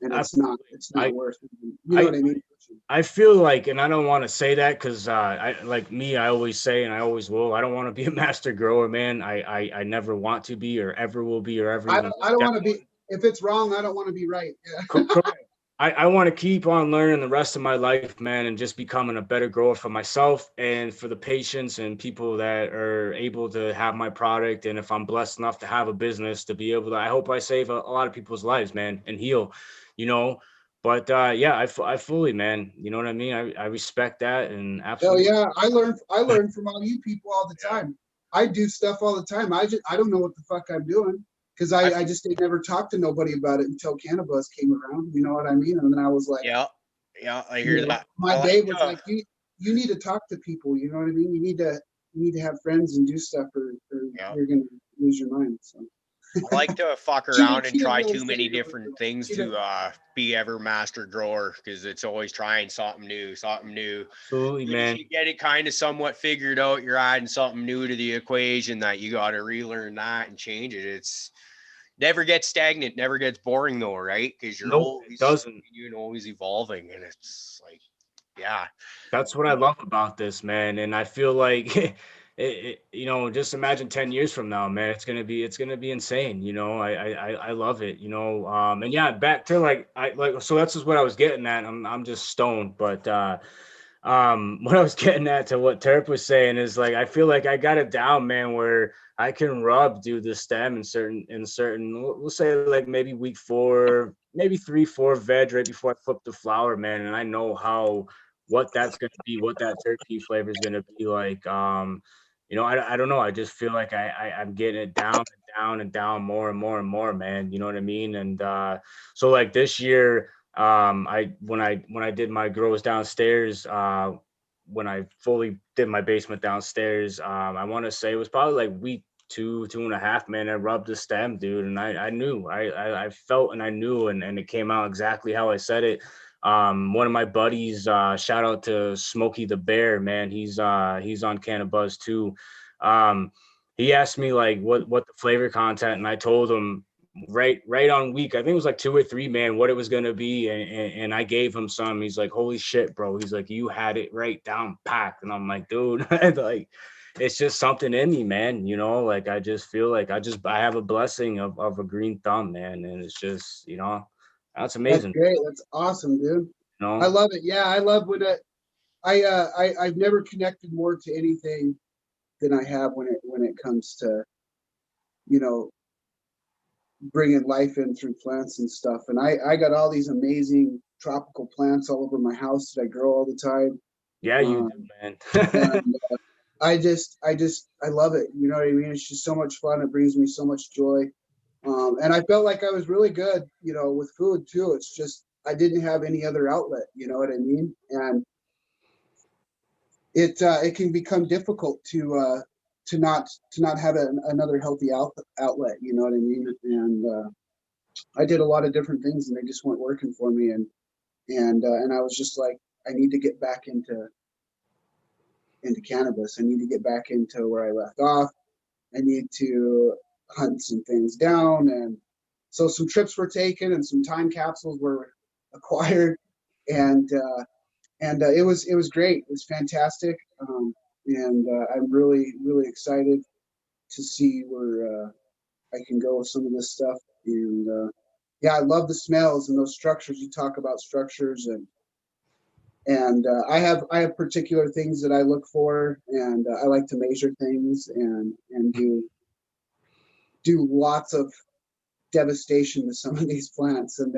and Absolutely. it's not worth it. You know I, what I mean? I feel like, and I don't want to say that because I like me, I always say, and I always will, I don't want to be a master grower, man. I never want to be, or ever will be, or ever even I look don't that want to be, if it's wrong, I don't want to be right. Yeah. Correct. I want to keep on learning the rest of my life, man, and just becoming a better grower for myself and for the patients and people that are able to have my product. And if I'm blessed enough to have a business to be able to, I hope I save a lot of people's lives, man, and heal, you know. But yeah, I fully, man, you know what I mean? I respect that and Hell absolutely. yeah. I learn from all you people all the time. I do stuff all the time. I don't know what the fuck I'm doing because I I just ain't never talked to nobody about it until cannabis came around. You know what I mean? And then I was like, yeah, yeah, I you hear know, that. my I like babe was to like, you need to talk to people. You know what I mean? You need to have friends and do stuff, or yeah. you're gonna lose your mind. So I like to fuck around and she didn't try really too say many it, different things she didn't. to be ever master grower because it's always trying something new, something new. Absolutely, As soon as man. you get it kind of somewhat figured out, you're adding something new to the equation that you got to relearn that and change it. It's never gets stagnant, never gets boring though, right? Because you're Nope, it always doesn't. you know always evolving, and it's like, yeah, That's what I love about this, man. And I feel like, you know, just imagine 10 years from now, man, it's gonna be insane. You know, I love it, you know. And yeah, back to so that's just what I was getting at. I'm just stoned, but, what I was getting at to what Terp was saying is like, I feel like I got it down, man, where I can do the stem in certain, we'll say like maybe week 4, maybe 3, 4 veg right before I flip the flower, man. And I know what that's going to be, what that turkey flavor is going to be like. You know, I don't know. I just feel like I'm getting it down and down and down more and more and more, man. You know what I mean? And so like this year, when I did my grows downstairs, when I fully did my basement downstairs, I want to say it was probably like week 2.5, man. I rubbed the stem, dude, and I knew, I felt and I knew, and it came out exactly how I said it. One of my buddies, shout out to Smokey the Bear, man. He's on Cannabis too. Um, he asked me like what the flavor content, and I told him right on week, I think it was like 2 or 3, man, what it was gonna be, and I gave him some. He's like, holy shit, bro. He's like, you had it right down packed, and I'm like, dude, like it's just something in me, man. You know, like I just feel like I have a blessing of a green thumb, man, and it's just, you know, that's That's amazing. great. That's awesome, dude. You I know, love it. Yeah, I love when I've never connected more to anything than I have when it comes to, you know, bringing life in through plants and stuff. And I got all these amazing tropical plants all over my house that I grow all the time. yeah, you Um, do, man. and I love it. You know what I mean? It's just so much fun. It brings me so much joy. And I felt like I was really good, you know, with food too. It's just I didn't have any other outlet. You know what I mean? And it can become difficult to not have another healthy outlet. You know what I mean? And I did a lot of different things, and they just weren't working for me. And I was just like, I need to get back into cannabis. I need to get back into where I left off. I need to hunt some things down. And so some trips were taken and some time capsules were acquired. And it was great. It was fantastic. And I'm really, really excited to see where I can go with some of this stuff. And yeah, I love the smells and those structures. You talk about structures, and I have particular things that I look for, and I like to measure things and do lots of devastation to some of these plants, and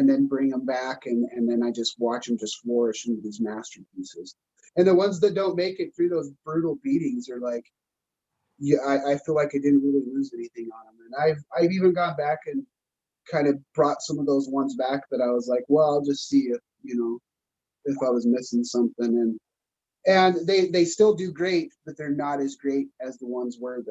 then bring them back, and then I just watch them just flourish into these masterpieces. And the ones that don't make it through those brutal beatings are like, yeah, I feel like I didn't really lose anything on them. And I've even gone back and kind of brought some of those ones back that I was like, well, I'll just see if, you know, if I was missing something. And they still do great, but they're not as great as the ones were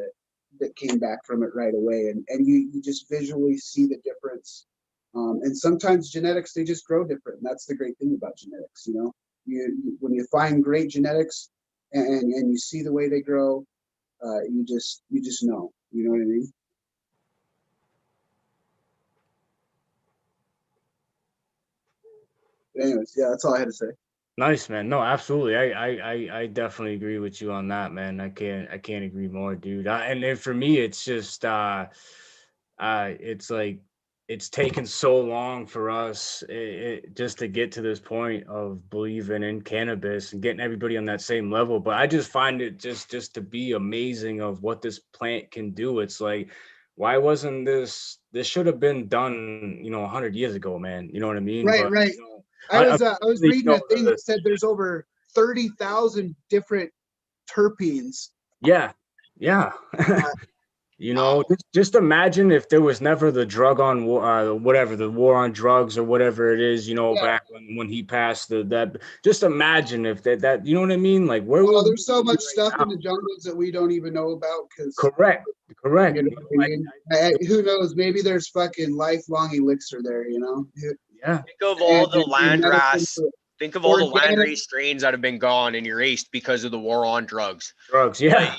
that came back from it right away. And you just visually see the difference. And sometimes genetics, they just grow different. And that's the great thing about genetics. You know, when you find great genetics and you see the way they grow, you just know. You know what I mean? anyways, yeah, that's all I had to say. Nice, man. No, absolutely. I definitely agree with you on that, man. I can't agree more, dude. And then for me, it's just it's like it's taken so long for us just to get to this point of believing in cannabis and getting everybody on that same level. But I just find it just to be amazing of what this plant can do. It's like, why wasn't this should have been done, 100 years ago, man. You know what I mean? But But right. I was really, reading a thing that said there's over 30,000 different terpenes. yeah, yeah. Just imagine if there was never the drug on whatever, the war on drugs or whatever it is, back when he passed that. Just imagine if that you know what I mean? Like, where would there's so much right stuff now? in the jungles that we don't even know about because Correct. you know what I mean? Who knows? Maybe there's fucking lifelong elixir there. Yeah. Think of all the medicine landrace. for Think of all the organic. landrace strains that have been gone and erased because of the war on drugs. Drugs. Yeah. Like,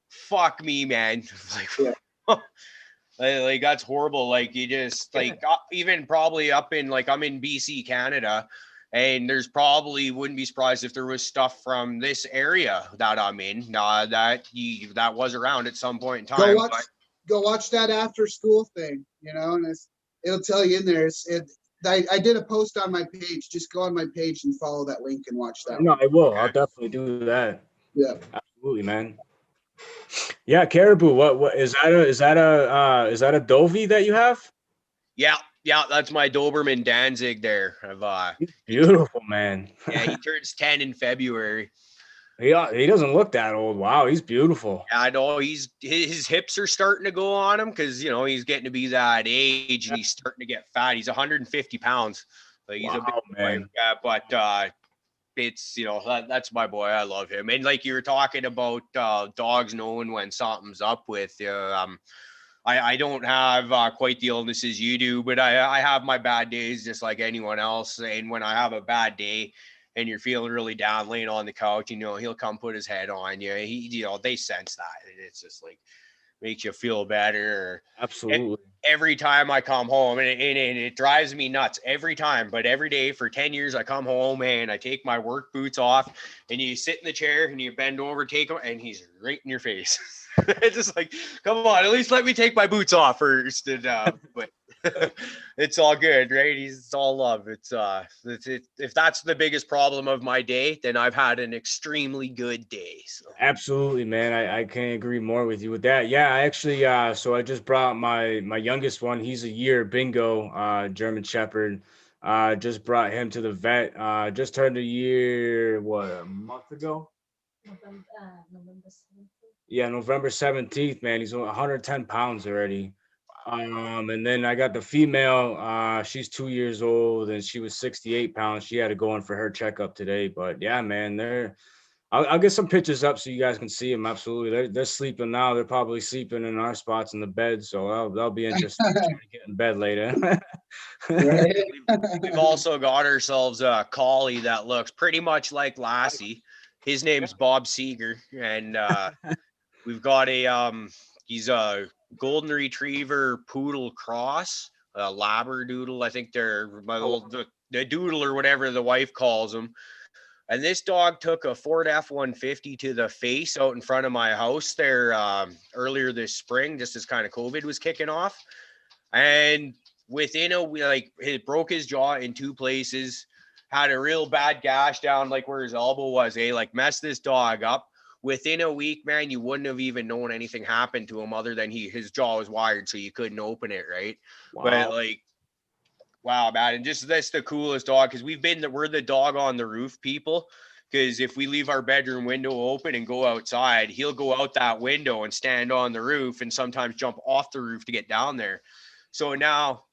fuck me, man. Yeah. Like that's horrible. Like you just even probably up in I'm in BC, Canada, and there's probably wouldn't be surprised if there was stuff from this area that I'm in that was around at some point in time. Go watch that after school thing, and it'll tell you in there. I did a post on my page. Just go on my page and follow that link and watch that. No, I will. I'll definitely do that. Yeah. Absolutely, man. Yeah, Caribou. What is that a Dovey that you have? Yeah, that's my Doberman Danzig there. Beautiful, man. Yeah, he turns 10 in February. He doesn't look that old. Wow, he's beautiful. Yeah, I know his hips are starting to go on him because he's getting to be that age and he's starting to get fat. He's 150 pounds. Like he's a big man. Boy. Yeah, but it's that's my boy. I love him. And like you were talking about dogs knowing when something's up with I don't have quite the illnesses you do, but I have my bad days just like anyone else. And when I have a bad day and you're feeling really down, laying on the couch, he'll come put his head on you. They sense that. It's just like makes you feel better. Absolutely. Every time I come home, and it drives me nuts every time, but every day for 10 years, I come home and I take my work boots off and you sit in the chair and you bend over, take them, and he's right in your face. It's just like, come on, at least let me take my boots off first. And, but it's all good, right? It's all love. It's if that's the biggest problem of my day, then I've had an extremely good day. So. Absolutely, man. I can't agree more with you with that. Yeah, I actually so I just brought my youngest one. He's a year, Bingo, German Shepherd. Just brought him to the vet. Just turned a year, a month ago? November 17th. Yeah, November 17th, man. He's 110 pounds already. And then I got the female, she's 2 years old and she was 68 pounds. She had to go in for her checkup today. But yeah, man, I'll get some pictures up so you guys can see them. Absolutely. They're sleeping now. They're probably sleeping in our spots in the bed. So that'll be interesting to get in bed later. We've also got ourselves a collie that looks pretty much like Lassie. His name's Bob Seeger. And we've got he's a golden retriever poodle cross, a labradoodle. I think they're the doodle or whatever the wife calls them. And this dog took a Ford F-150 to the face out in front of my house there earlier this spring, just as kind of COVID was kicking off. And within it broke his jaw in two places, had a real bad gash down like where his elbow was, messed this dog up. Within a week, man, you wouldn't have even known anything happened to him other than his jaw was wired, so you couldn't open it, right? Wow. But wow, man, and that's the coolest dog because we're the dog on the roof people. Because if we leave our bedroom window open and go outside, he'll go out that window and stand on the roof and sometimes jump off the roof to get down there. So now,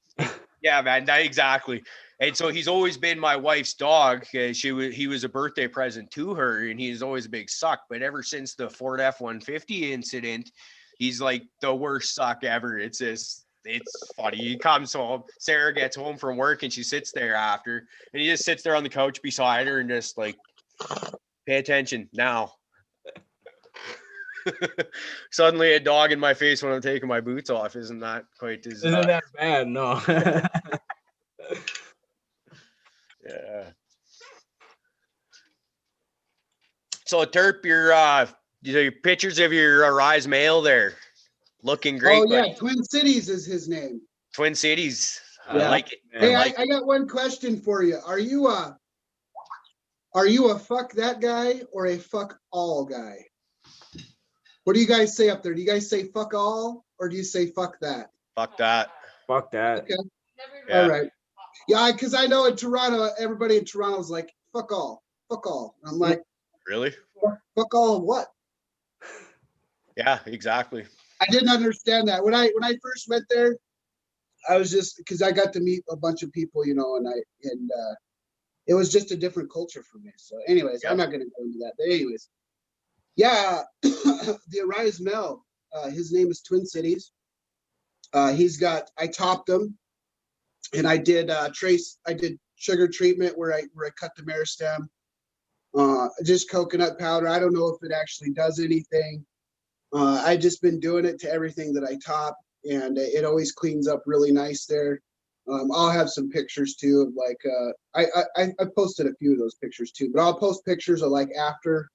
yeah, man, exactly. And so he's always been my wife's dog. He was a birthday present to her, and he's always a big suck. But ever since the Ford F-150 incident, he's like the worst suck ever. It's funny. He comes home, Sarah gets home from work, and she sits there after, and he just sits there on the couch beside her and just like, pay attention now. Suddenly a dog in my face when I'm taking my boots off. Isn't that quite as... Isn't that bad? No. Yeah. So Terp, your pictures of your Rise male there, looking great. Oh yeah, buddy. Twin Cities is his name. Twin Cities. I Yeah. like it. Hey, I like I got one question for you. Are you a fuck that guy or a fuck all guy? What do you guys say up there? Do you guys say fuck all or do you say fuck that? Fuck that. Fuck that. Okay. Yeah. All right. Yeah, because I know in Toronto, everybody in Toronto's like, fuck all, fuck all. I'm like, Really? fuck all of what? Yeah, exactly. I didn't understand that. When I first went there, I was just because I got to meet a bunch of people, you know, and it was just a different culture for me. So, anyways, Yep. I'm not gonna go into that. But anyways, yeah, the Arise Mel, his name is Twin Cities. I topped him and I did sugar treatment where I cut the meristem. Just coconut powder. I don't know if it actually does anything. I just been doing it to everything that I top, and it always cleans up really nice there. I'll have some pictures too of like I posted a few of those pictures too, but I'll post pictures of like after,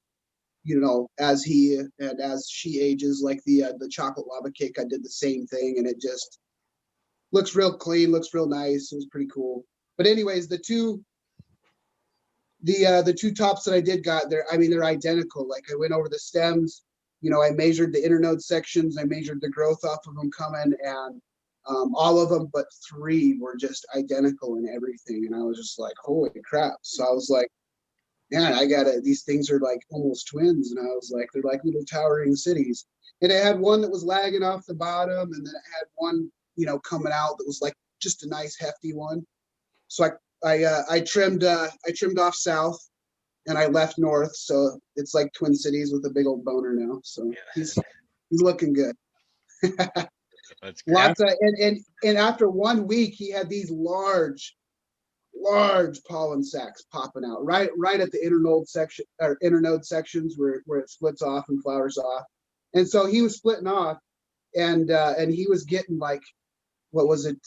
you know, as he and as she ages, like the chocolate lava cake. I did the same thing, and it just looks real clean, looks real nice. It was pretty cool. But anyways, the two tops that I did got there, I mean, they're identical. Like I went over the stems, you know, I measured the internode sections, I measured the growth off of them coming, and all of them but 3 were just identical in everything. And I was just like, holy crap. So I was like, man, these things are like almost twins. And I was like, they're like little towering cities. And it had one that was lagging off the bottom, and then it had one, you know, coming out that was like just a nice hefty one. So I trimmed off south and I left north. So it's like Twin Cities with a big old boner now. So he's looking good. That's great. Lots of and after 1 week he had these large pollen sacs popping out right at the internode sections where it splits off and flowers off. And so he was splitting off, and he was getting like, what was it,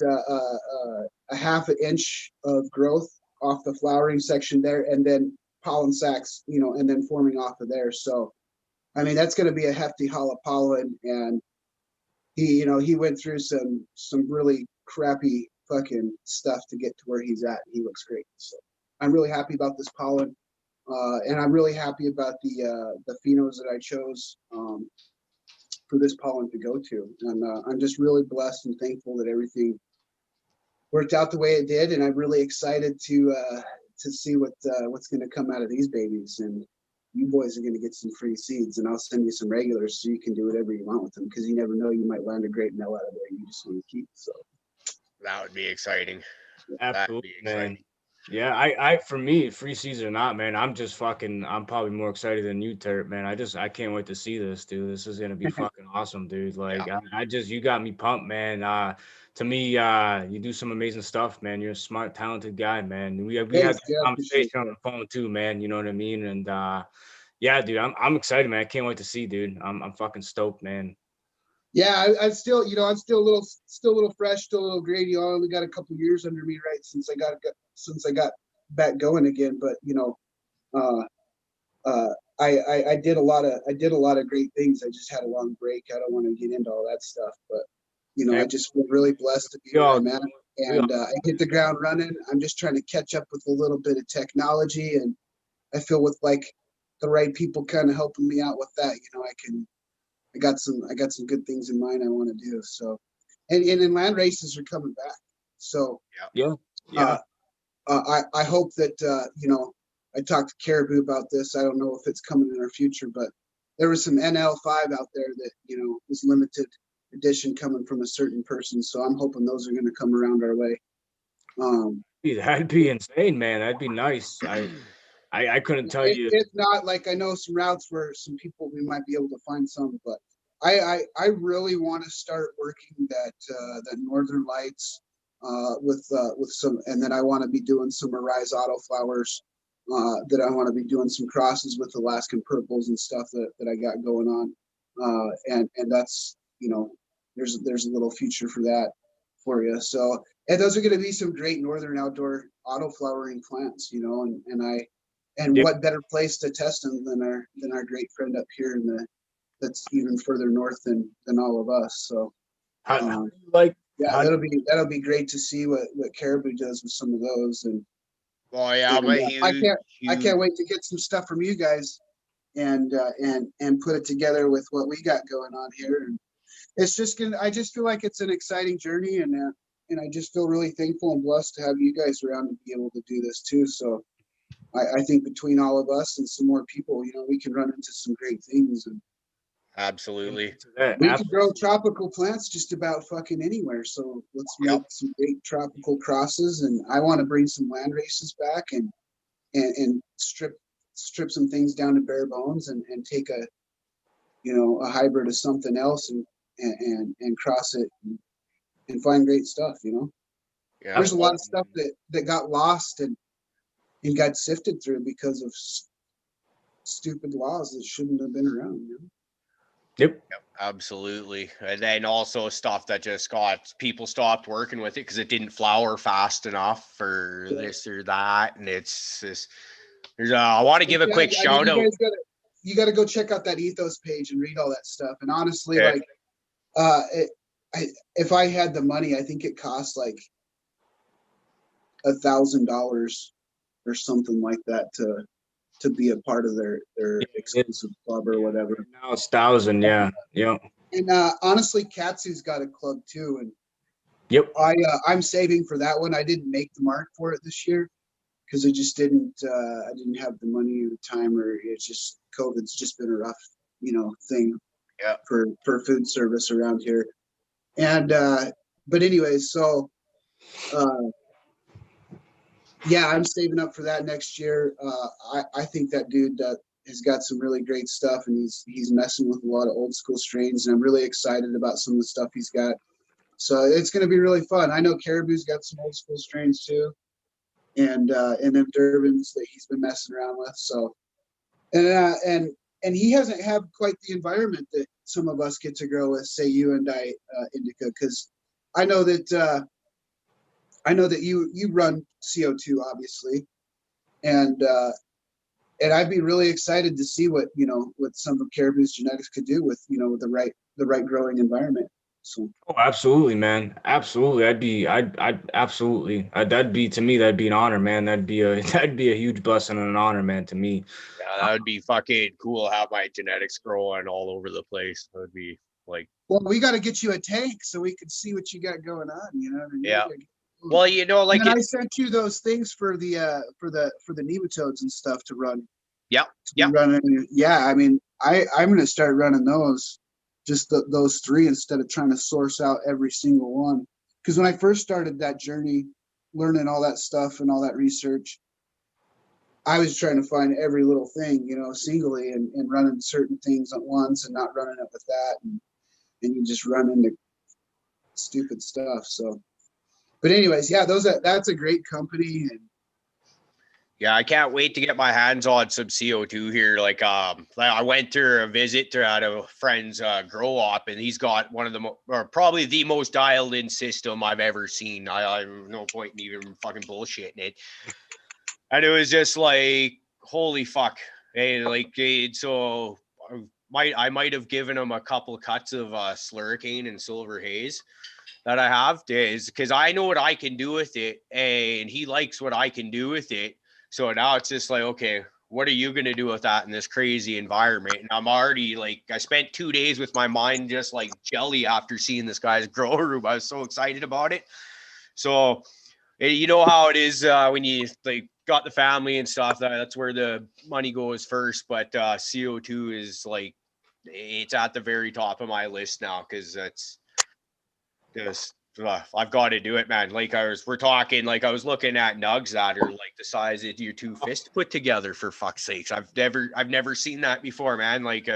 a half an inch of growth off the flowering section there, and then pollen sacs, you know, and then forming off of there. So, I mean, that's going to be a hefty haul of pollen. And he went through some really crappy fucking stuff to get to where he's at. He looks great. So I'm really happy about this pollen. And I'm really happy about the phenos that I chose for this pollen to go to. And I'm just really blessed and thankful that everything worked out the way it did. And I'm really excited to see what's going to come out of these babies. And you boys are going to get some free seeds, and I'll send you some regulars so you can do whatever you want with them, because you never know, you might land a great male out of there you just want to keep. So that would be exciting. Absolutely, man. Yeah, I for me, free seeds or not, man, I'm probably more excited than you, Terp, man. I can't wait to see this, dude. This is gonna be fucking awesome, dude. Like, yeah. You got me pumped, man. To me, you do some amazing stuff, man. You're a smart, talented guy, man. We had a conversation on the phone too, man. You know what I mean? And yeah, dude, I'm excited, man. I can't wait to see, dude. I'm fucking stoked, man. Yeah, I'm still a little fresh, still a little green. You know, I only got a couple years under me, right, since I got back going again. But you know, I did a lot of great things. I just had a long break. I don't want to get into all that stuff, but you know, I just feel really blessed to be where I'm at, and I hit the ground running. I'm just trying to catch up with a little bit of technology, and I feel with like the right people kind of helping me out with that. You know, I got some good things in mind I want to do. So, and land races are coming back. So I hope that you know, I talked to Cariboo about this. I don't know if it's coming in our future, but there was some NL5 out there that, you know, was limited edition coming from a certain person. So I'm hoping those are going to come around our way. That'd be insane, man. That'd be nice. I couldn't tell you. If not, like, I know some routes where some people, we might be able to find some, but I really want to start working that Northern Lights with some, and then I want to be doing some Arise Auto Flowers, that I want to be doing some crosses with Alaskan Purples and stuff that I got going on. And that's, you know, there's a little future for that for you. So And those are going to be some great northern outdoor auto flowering plants, you know, and Yeah. what better place to test them than our great friend up here that's even further north than all of us. So How do um, you like? yeah, How do that'll be great to see what Caribou does with some of those. Oh yeah, I'm And a huge, I huge. can't wait to get some stuff from you guys and put it together with what we got going on here. And it's just gonna. I just feel like it's an exciting journey, and I just feel really thankful and blessed to have you guys around to be able to do this too. So I think between all of us and some more people, you know, we can run into some great things, and Absolutely. to that? we can grow tropical plants just about fucking anywhere. So let's Yep. make some great tropical crosses. And I want to bring some land races back and strip some things down to bare bones and take a hybrid of something else and cross it and find great stuff, you know. Yeah. There's a lot Well, of stuff that got lost and got sifted through because of stupid laws that shouldn't have been around, you know. Yep. absolutely. And then also stuff that just got people stopped working with it because it didn't flower fast enough for this or that. And it's just, I want to give a Yeah, quick I mean, shout out. you gotta go check out that ethos page and read all that stuff. And honestly, Okay. like if I had the money, I think it costs like $1,000 or something like that to be a part of their Yeah, exclusive club or whatever. now it's 1,000. Yeah. Yep. And honestly, Katsu's got a club too, and Yep. I'm saving for that one. I didn't make the mark for it this year because I just didn't I didn't have the money or the time, or it's just COVID's just been a rough, you know, thing Yeah. for food service around here. And but anyways, so yeah, I'm saving up for that next year. I think that dude has got some really great stuff, and he's messing with a lot of old school strains, and I'm really excited about some of the stuff he's got. So it's going to be really fun. I know Caribou's got some old school strains too, and them Durbans that he's been messing around with. So and he hasn't had quite the environment that some of us get to grow with, say you and I, indica, because I know that you run CO2 obviously, and I'd be really excited to see what some of Caribou's genetics could do with with the right growing environment. So Oh, absolutely, man. Absolutely. I'd absolutely. That'd be to me. That'd be an honor, man. That'd be a that'd be a huge blessing and an honor, man, to me. Yeah, that would be fucking cool. Have my genetics growing all over the place. That would be like, well, we got to get you a tank so we can see what you got going on. You know what I mean? yeah. Well, like And it. I sent you those things for the nematodes and stuff to run. Yep. To Yep. run. Yeah, I mean, I'm gonna start running those, just those three instead of trying to source out every single one. Because when I first started that journey, learning all that stuff and all that research, I was trying to find every little thing, singly and running certain things at once and not running it with that, and you just run into stupid stuff. So, but anyways, yeah, that's a great company. And Yeah, I can't wait to get my hands on some CO2 here. Like I went to a visit to at a friend's grow op, and he's got one of the or probably the most dialed in system I've ever seen. I have no point in even fucking bullshitting it. And it was just like, holy fuck. Hey, like so I might have given him a couple cuts of slurricane and silver haze that I have, is because I know what I can do with it, and he likes what I can do with it. So now it's just like, okay, what are you going to do with that in this crazy environment? And I'm already like, I spent 2 days with my mind just like jelly after seeing this guy's grow room. I was so excited about it. So you know how it is when you like got the family and stuff, that's where the money goes first. But CO2 is like, it's at the very top of my list now, because that's just I've got to do it, man. Like we're talking, like I was looking at nugs that are like the size of your two fists put together, for fuck's sakes. I've never seen that before, man. Like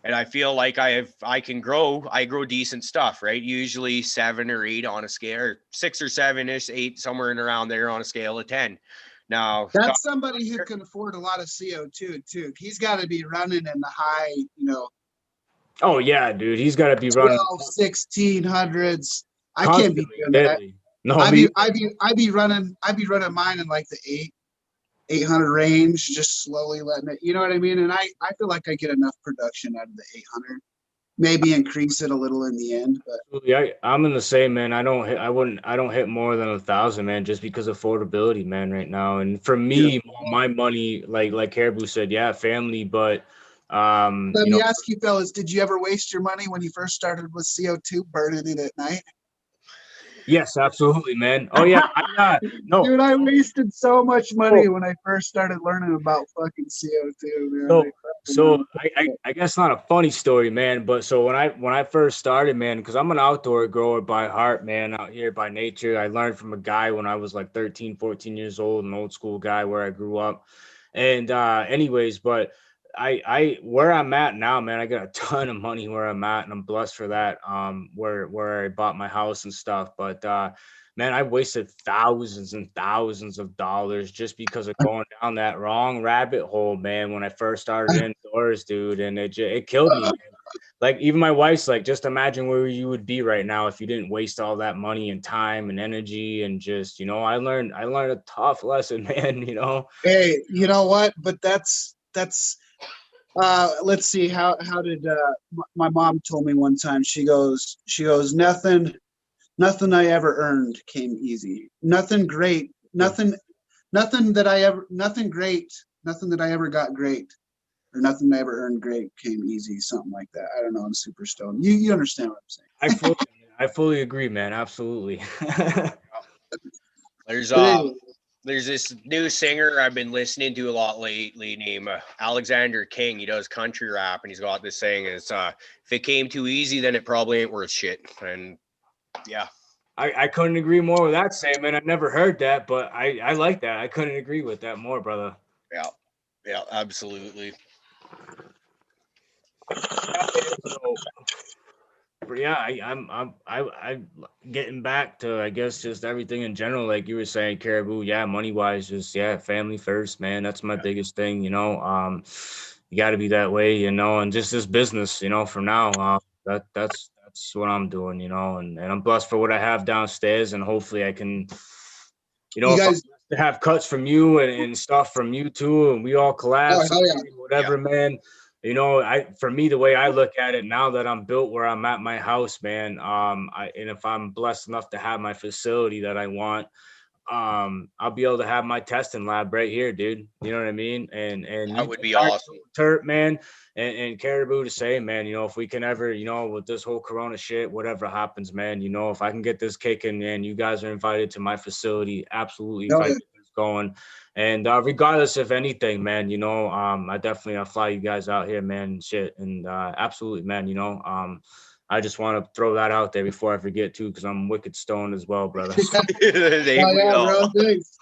and I feel like I grow decent stuff, right? Usually 7 or 8 on a scale, or 6 or 7-ish, 8, somewhere in around there on a scale of 10. Now that's somebody who can afford a lot of CO2 too. He's got to be running in the high, Oh yeah, dude. He's got to be running 1600s. I can't be constantly, doing that. daily. No, me. I'd be running mine in like the 800 range, just slowly letting it, you know what I mean? And I feel like I get enough production out of the 800, maybe increase it a little in the end, but Yeah, I'm in the same, man. I don't hit more than 1,000, man, just because of affordability, man, right now. And for yeah. me, my money, like Caribou said, yeah, family, but Let you me know, ask you fellas, did you ever waste your money when you first started with CO2 burning it at night? yes, absolutely, man. Oh yeah, no. Dude, I wasted so much money So, when I first started learning about fucking CO2, man. so, I guess not a funny story, man, but so when I first started, man, because I'm an outdoor grower by heart, man, out here by nature. I learned from a guy when I was like 13, 14 years old, an old school guy where I grew up. And anyways, but I where I'm at now, man, I got a ton of money where I'm at, and I'm blessed for that. Where I bought my house and stuff. But man, I wasted thousands and thousands of dollars just because of going down that wrong rabbit hole, man, when I first started indoors, dude. And it killed me, man. Like even my wife's like, just imagine where you would be right now if you didn't waste all that money and time and energy and just, I learned a tough lesson, man, you know. Hey, you know what? But that's let's see, how did my mom told me one time, she goes, nothing I ever earned came easy. Nothing great, nothing great, nothing that I ever got great, or nothing I ever earned great came easy, something like that. I don't know, I'm super stoned. You understand what I'm saying. I fully, I fully agree, man. Absolutely. There's But anyway, there's this new singer I've been listening to a lot lately named Alexander King. He does country rap, and he's got this saying: "It's if it came too easy, then it probably ain't worth shit." And yeah, I couldn't agree more with that statement. I never heard that, but I like that. I couldn't agree with that more, brother. yeah, yeah, absolutely. Yeah, man. So, but yeah, I getting back to, I guess, just everything in general, like you were saying, Caribou. Yeah, money wise, just yeah, family first, man. That's my biggest thing, you know. You got to be that way, you know, and just this business, you know, for now, that's what I'm doing, you know, and I'm blessed for what I have downstairs, and hopefully I can, you if I'm guys, blessed to have cuts from you and stuff from you too, and we all collab oh hell yeah. someday, whatever, man. You know, for me, the way I look at it now that I'm built where I'm at my house, man, and if I'm blessed enough to have my facility that I want, I'll be able to have my testing lab right here, dude. You know what I mean? And That you would come be back awesome. to Turp, man, and Caribou to say, man, you know, if we can ever, you know, with this whole Corona shit, whatever happens, man, you know, if I can get this kicking, man, you guys are invited to my facility. Absolutely, if Hell I yeah. get this going. And regardless of anything, man, you know, I'll fly you guys out here, man, shit. And absolutely, man, you know, I just want to throw that out there before I forget too, because I'm wicked stoned as well, brother. There Oh we yeah, go. bro. Thanks.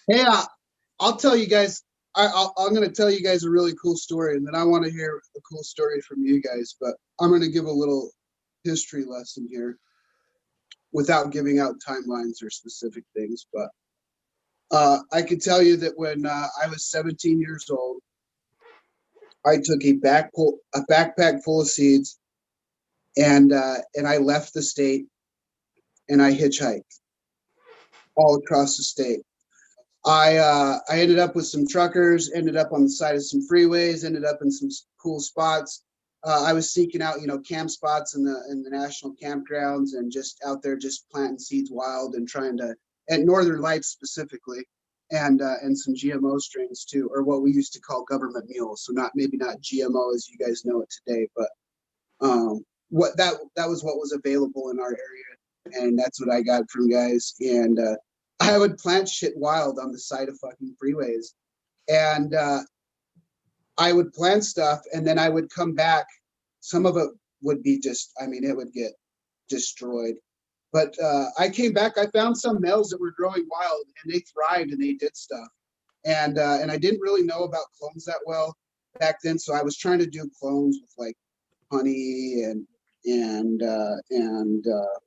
Hey, I'll tell you guys. I'm going to tell you guys a really cool story, and then I want to hear a cool story from you guys. But I'm going to give a little history lesson here, without giving out timelines or specific things. But I can tell you that when I was 17 years old, I took a backpack full of seeds, and I left the state, and I hitchhiked all across the state. I ended up with some truckers, ended up on the side of some freeways, ended up in some cool spots. I was seeking out, camp spots in the national campgrounds, and just out there just planting seeds wild and trying to, at Northern Lights specifically, and some GMO strains too, or what we used to call government mules. So maybe not GMO as you guys know it today, but what that was what was available in our area, and that's what I got from guys. And I would plant shit wild on the side of fucking freeways, and I would plant stuff, and then I would come back. Some of it would be just, I mean, it would get destroyed. But I came back. I found some males that were growing wild, and they thrived and they did stuff. And I didn't really know about clones that well back then, so I was trying to do clones with like honey and uh, and uh,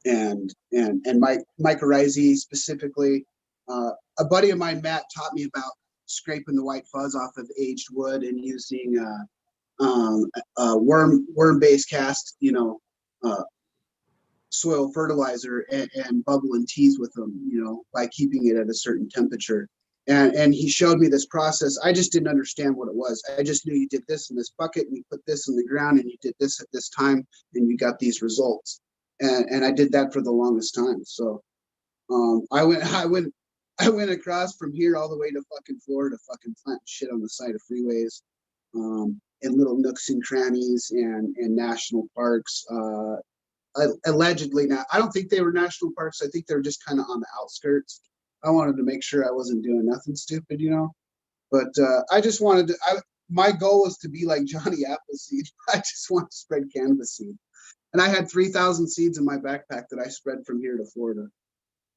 and mycorrhizae specifically. A buddy of mine, Matt, taught me about scraping the white fuzz off of aged wood and using worm based cast, soil fertilizer and bubble and tease with them, you know, by keeping it at a certain temperature. And he showed me this process. I just didn't understand what it was. I just knew you did this in this bucket and you put this in the ground and you did this at this time and you got these results. And I did that for the longest time. So I went across from here all the way to fucking Florida, fucking planting shit on the side of freeways, in little nooks and crannies and national parks. Allegedly, now I don't think they were national parks. I think they were just kind of on the outskirts. I wanted to make sure I wasn't doing nothing stupid, you know. But I just wanted to. My goal was to be like Johnny Appleseed. I just want to spread cannabis seed, and I had 3,000 seeds in my backpack that I spread from here to Florida,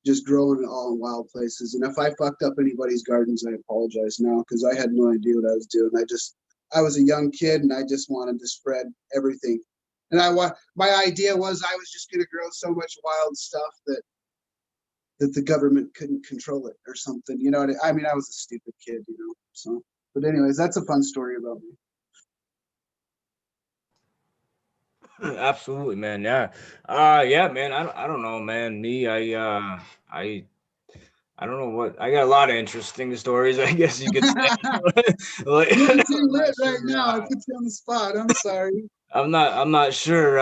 just growing it all in wild places. And if I fucked up anybody's gardens, I apologize now because I had no idea what I was doing. I was a young kid and I just wanted to spread everything. And my idea was I was just going to grow so much wild stuff that the government couldn't control it or something. You know what I mean? I was a stupid kid, you know. So, but anyways, that's a fun story about me. Absolutely, man. Yeah. Yeah, man. I don't know, man. Me, I don't know what I got a lot of interesting stories, I guess you could say. Like, You're too I'm not lit right sure, now. I put you on the spot. I'm sorry. I'm not sure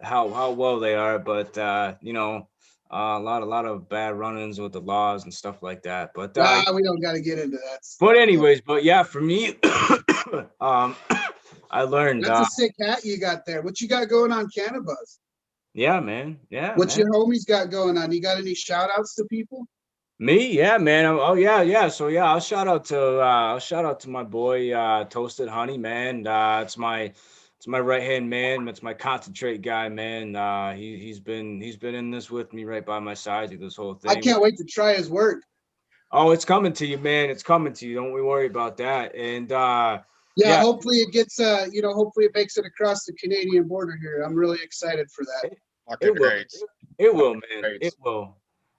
how well they are, but you know, a lot of bad run-ins with the laws and stuff like that. But We don't got to get into that but stuff. anyways, but yeah, for me, um, I learned. That's a sick hat you got there. What you got going on, Cannabis? Yeah, man. Yeah, What man. your homies got going on? You got any shout outs to people? Me, yeah, man. Oh, yeah, yeah. So yeah, I'll shout out to my boy Toasted Honey, man. It's my right hand man. It's my concentrate guy, man. He's been in this with me right by my side through this whole I thing. can't wait to try his work. Oh, it's coming to you, man. It's coming to you. Don't we worry about that. And Yeah, yeah, hopefully it gets hopefully it makes it across the Canadian border here. I'm really excited for that. it will. Great. It will, man. Great. It will.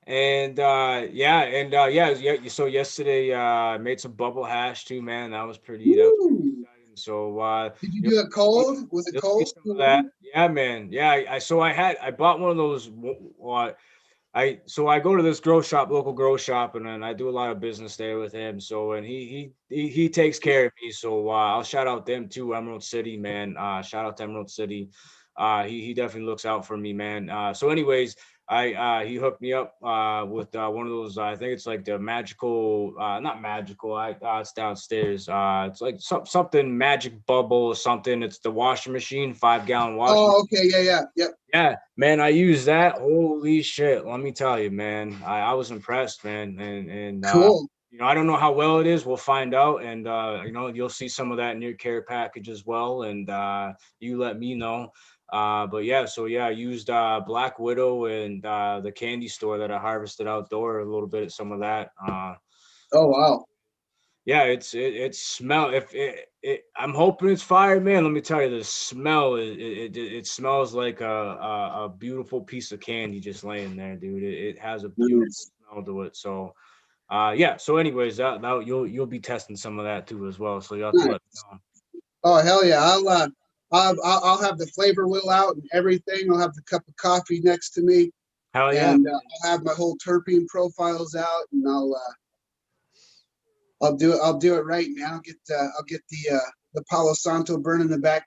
And yeah. So yesterday, I made some bubble hash too, man. That was pretty Woo! exciting. So Did you you'll, do it cold? Was it you'll see cold? some of that. Yeah, man. Yeah, I bought one of those. I go to this local grow shop, and then I do a lot of business there with him. So and he takes care of me. So I'll shout out them too, Emerald City, man. Shout out to Emerald City. He definitely looks out for me, man. So anyways, he hooked me up with one of those. I think it's like the magical, not magical. It's downstairs. It's like something magic bubble or something. It's the washing machine, 5-gallon washing. Oh, okay, yeah. Yeah, man, I use that. Holy shit. Let me tell you, man. I was impressed, man. And Cool. you know, I don't know how well it is. We'll find out. And you know, you'll see some of that in your care package as well. And you let me know. But yeah, so yeah, I used Black Widow and the candy store that I harvested outdoor, a little bit of some of that. Oh wow. Yeah, it smell. If I'm hoping it's fire, man. Let me tell you, the smell it smells like a beautiful piece of candy just laying there, dude. It has a beautiful Nice. smell to it. So, yeah. So, anyways, that you'll be testing some of that too as well. So you have to Nice. let me know. Oh hell yeah. I'll have the flavor wheel out and everything. I'll have the cup of coffee next to me, Hell yeah, and I'll have my whole terpene profiles out, and I'll do it right, man. I'll get the Palo Santo burn in the back,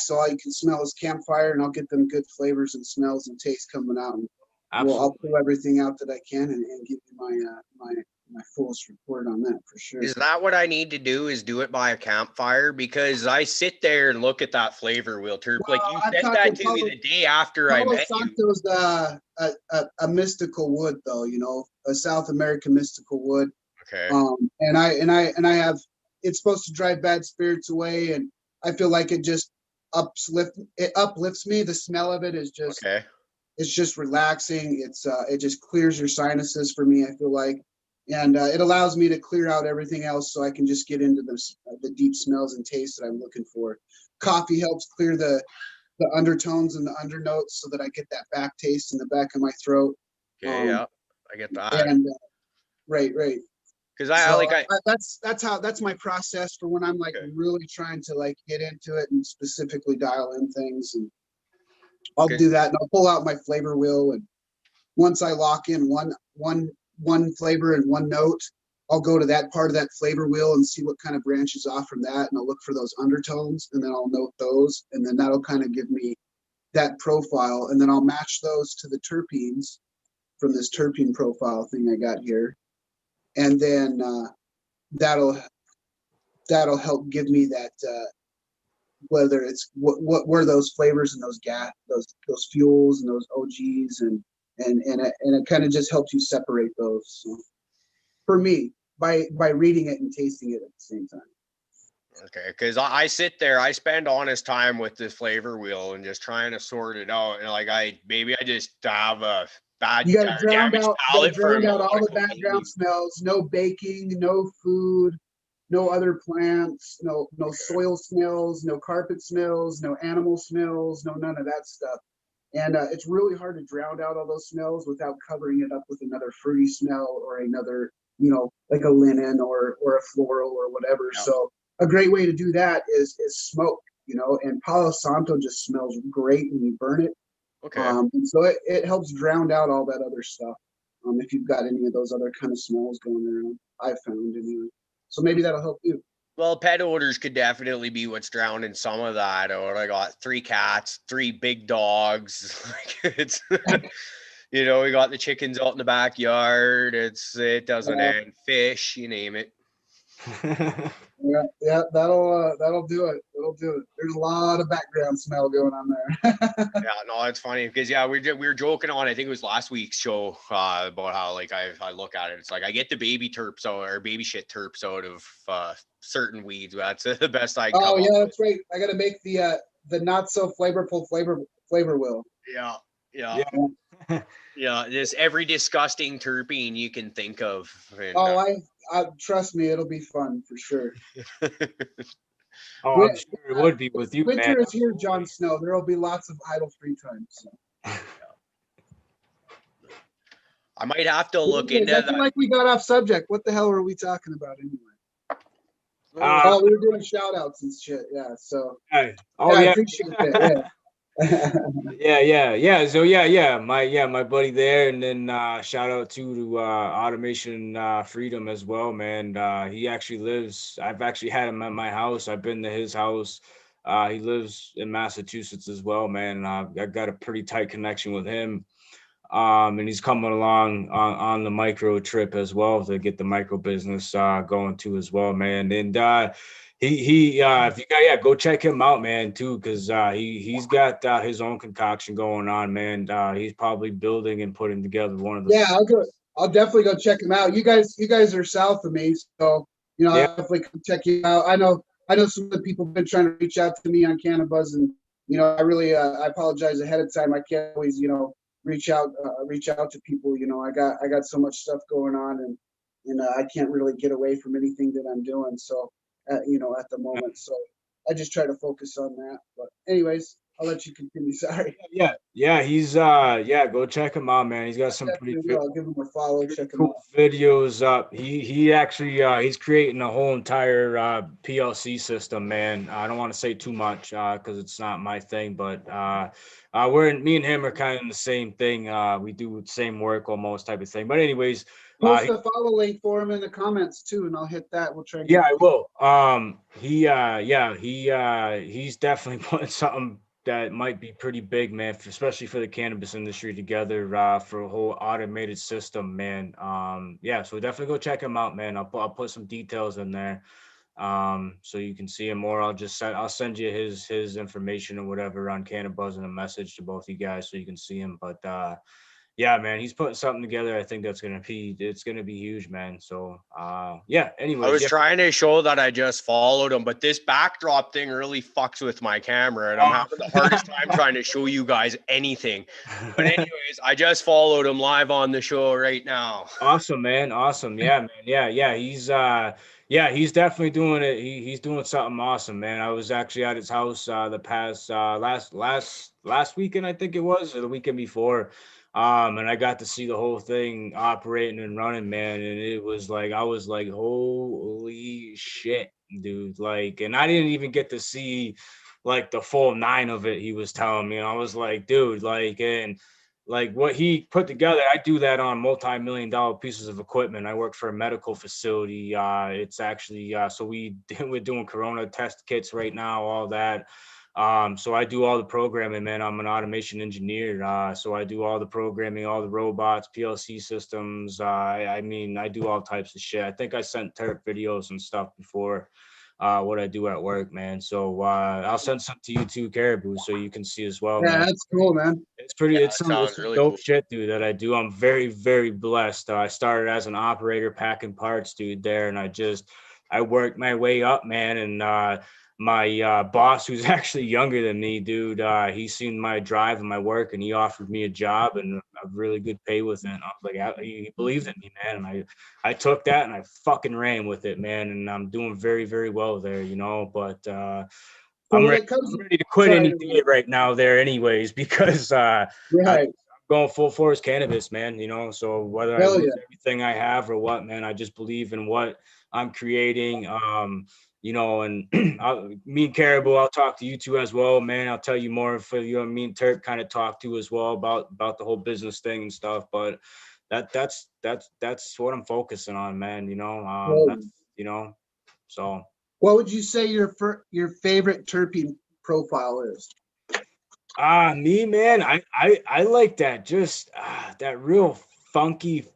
so all you can smell is campfire, and I'll get them good flavors and smells and tastes coming out. And I'll absolutely. pull everything out that I can and give you my fullest report on that for sure. Is that what I need to do? Is do it by a campfire? Because I sit there and look at that flavor wheel, Terp. Well, Like you I'm said talking that to me the day after I Palo met you. Santo's a mystical wood, though, you know, a South American mystical wood. Okay. And I have, it's supposed to drive bad spirits away, and I feel like it just uplifts me. The smell of it is just, Okay. it's just relaxing. It just clears your sinuses for me, I feel like, and it allows me to clear out everything else, so I can just get into the deep smells and tastes that I'm looking for. Coffee helps clear the undertones and the undernotes, so that I get that back taste in the back of my throat. Okay. Yeah. I get that. And right. Because So that's my process for when I'm like Okay. really trying to like get into it and specifically dial in things. And I'll Okay. do that, and I'll pull out my flavor wheel, and once I lock in one flavor and one note, I'll go to that part of that flavor wheel and see what kind of branches off from that, and I'll look for those undertones, and then I'll note those, and then that'll kind of give me that profile, and then I'll match those to the terpenes from this terpene profile thing I got here, and then that'll help give me that whether it's what were those flavors and those those fuels and those OGs, and it kind of just helps you separate those. So for me, by reading it and tasting it at the same time. Okay, because I sit there, I spend honest time with this flavor wheel and just trying to sort it out. And like maybe I just have a bad You got to damaged palate for drown out all the melodic background smells. No baking, no food, no other plants, no soil smells, no carpet smells, no animal smells, no none of that stuff. And it's really hard to drown out all those smells without covering it up with another fruity smell or another, like a linen or a floral or whatever. Yeah. So a great way to do that is smoke, and Palo Santo just smells great when you burn it. Okay. And so it helps drown out all that other stuff. If you've got any of those other kind of smells going around, I've found anyway. So maybe that'll help you. Well, pet odors could definitely be what's drowning some of that. Or I got 3 cats, 3 big dogs. Like it's, we got the chickens out in the backyard. It doesn't end. Fish, you name it. Yeah, that'll do it. That'll do it. There's a lot of background smell going on there. Yeah, no, it's funny because we were joking on, I think it was last week's show about how like I look at it. It's like I get the baby terps out or baby shit terps out of certain weeds. That's the best I come Oh yeah, up that's right. I got to make the not so flavorful flavor wheel. Yeah. Yeah, just every disgusting terpene you can think of. And, I trust me, it'll be fun for sure. Oh, I'm sure it would be with you, Winter man. is here, Jon Snow. There will be lots of idle free time. So. I might have to look Okay, into I feel that. like we got off subject. What the hell were we talking about anyway? We were doing shout outs and shit. Yeah. So I I appreciate that. Yeah. yeah. So my buddy there, and then shout out to Automation Freedom as well, man. He actually lives. I've actually had him at my house. I've been to his house. He lives in Massachusetts as well, man. And I've got a pretty tight connection with him. And he's coming along on the micro trip as well to get the micro business going too as well, man. And he if you got go check him out, man, too, because he's got his own concoction going on, man. He's probably building and putting together one of the I'll definitely go check him out. You guys are south of me, so I'll definitely come check you out. I know some of the people have been trying to reach out to me on Cannabis, and I really I apologize ahead of time. I can't always reach out to people. I got so much stuff going on, and I can't really get away from anything that I'm doing. So at the moment, so I just try to focus on that. But anyways, I'll let you continue. Sorry. Yeah. He's go check him out, man. He's got some pretty I'll give him a follow. Check him cool out. videos up. He actually he's creating a whole entire PLC system, man. I don't want to say too much because it's not my thing, but me and him are kind of in the same thing. We do the same work almost type of thing. But anyways, post the follow link for him in the comments too, and I'll hit that. We'll try. I will. He's definitely putting something that might be pretty big, man, especially for the cannabis industry together for a whole automated system, man. So definitely go check him out, man. I'll put some details in there so you can see him, or I'll send you his information or whatever on Cannabis and a message to both you guys so you can see him. But yeah, man, he's putting something together. I think it's gonna be huge, man. So anyway, I was trying to show that I just followed him, but this backdrop thing really fucks with my camera, and I'm having the hardest time trying to show you guys anything. But anyways, I just followed him live on the show right now. Awesome, man. Awesome. Yeah, man. Yeah. He's definitely doing it. He's doing something awesome, man. I was actually at his house the past last weekend, I think it was, or the weekend before. And I got to see the whole thing operating and running, man. And it was like, I was like, holy shit, dude. Like, and I didn't even get to see like the full 9 of it. He was telling me, and I was like, dude, like, and like what he put together, I do that on multi-million-dollar pieces of equipment. I work for a medical facility. It's actually so we're doing corona test kits right now, all that. So I do all the programming, man. I'm an automation engineer. So I do all the programming, all the robots, PLC systems. I mean, I do all types of shit. I think I sent Turk videos and stuff before, what I do at work, man. So I'll send some to you too, Caribou, so you can see as well, Yeah, man. that's cool, man. It's pretty, Yeah, it's that some sounds really dope cool. shit, dude, that I do. I'm very, very blessed. I started as an operator packing parts, dude, there, and I worked my way up, man. And my boss, who's actually younger than me, dude, he's seen my drive and my work, and he offered me a job and a really good pay with it. And I was like, he believed in me, man. And I took that and I fucking ran with it, man. And I'm doing very, very well there, you know, but So I'm when ready. it comes, I'm ready to quit sorry, any day right now, there, anyways, because I'm right? going full force cannabis, man. You know, so whether I Hell yeah. lose everything I have or what, man, I just believe in what I'm creating. You know, and me and Caribou, I'll talk to you two as well, man. I'll tell you more if you and me and Turk kind of talk to as well about the whole business thing and stuff. But that's what I'm focusing on, man. You know, Well, that's you know, so. what would you say your favorite terpene profile is? Me, man, I like that, just that real funky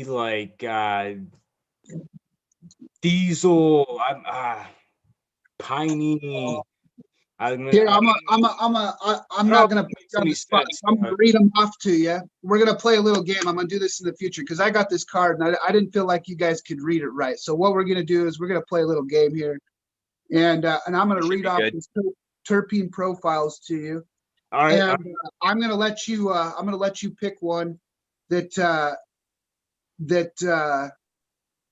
like diesel. Piney. I'm Here, I I'm don't know not if gonna it put makes you on any the spot. sense. I'm gonna read them off to you. We're gonna play a little game. I'm gonna do this in the future because I got this card and I didn't feel like you guys could read it right. So what we're gonna do is we're gonna play a little game here, and I'm gonna Should read be off good. these terpene profiles to you, All right, and I'm gonna let you pick one that that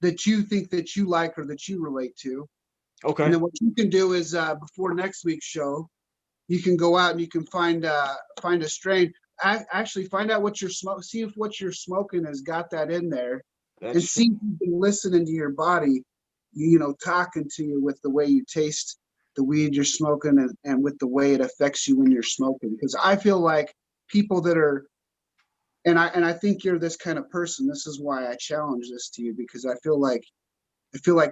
that you think that you like or that you relate to. And okay. then what you can do is before next week's show, you can go out and you can find a strain. Actually, find out what you're smoking. See if what you're smoking has got that in there, and That's see if you've been listening to your body. You know, talking to you with the way you taste the weed you're smoking, and with the way it affects you when you're smoking. Because I feel like people that are, and I think you're this kind of person. This is why I challenge this to you, because I feel like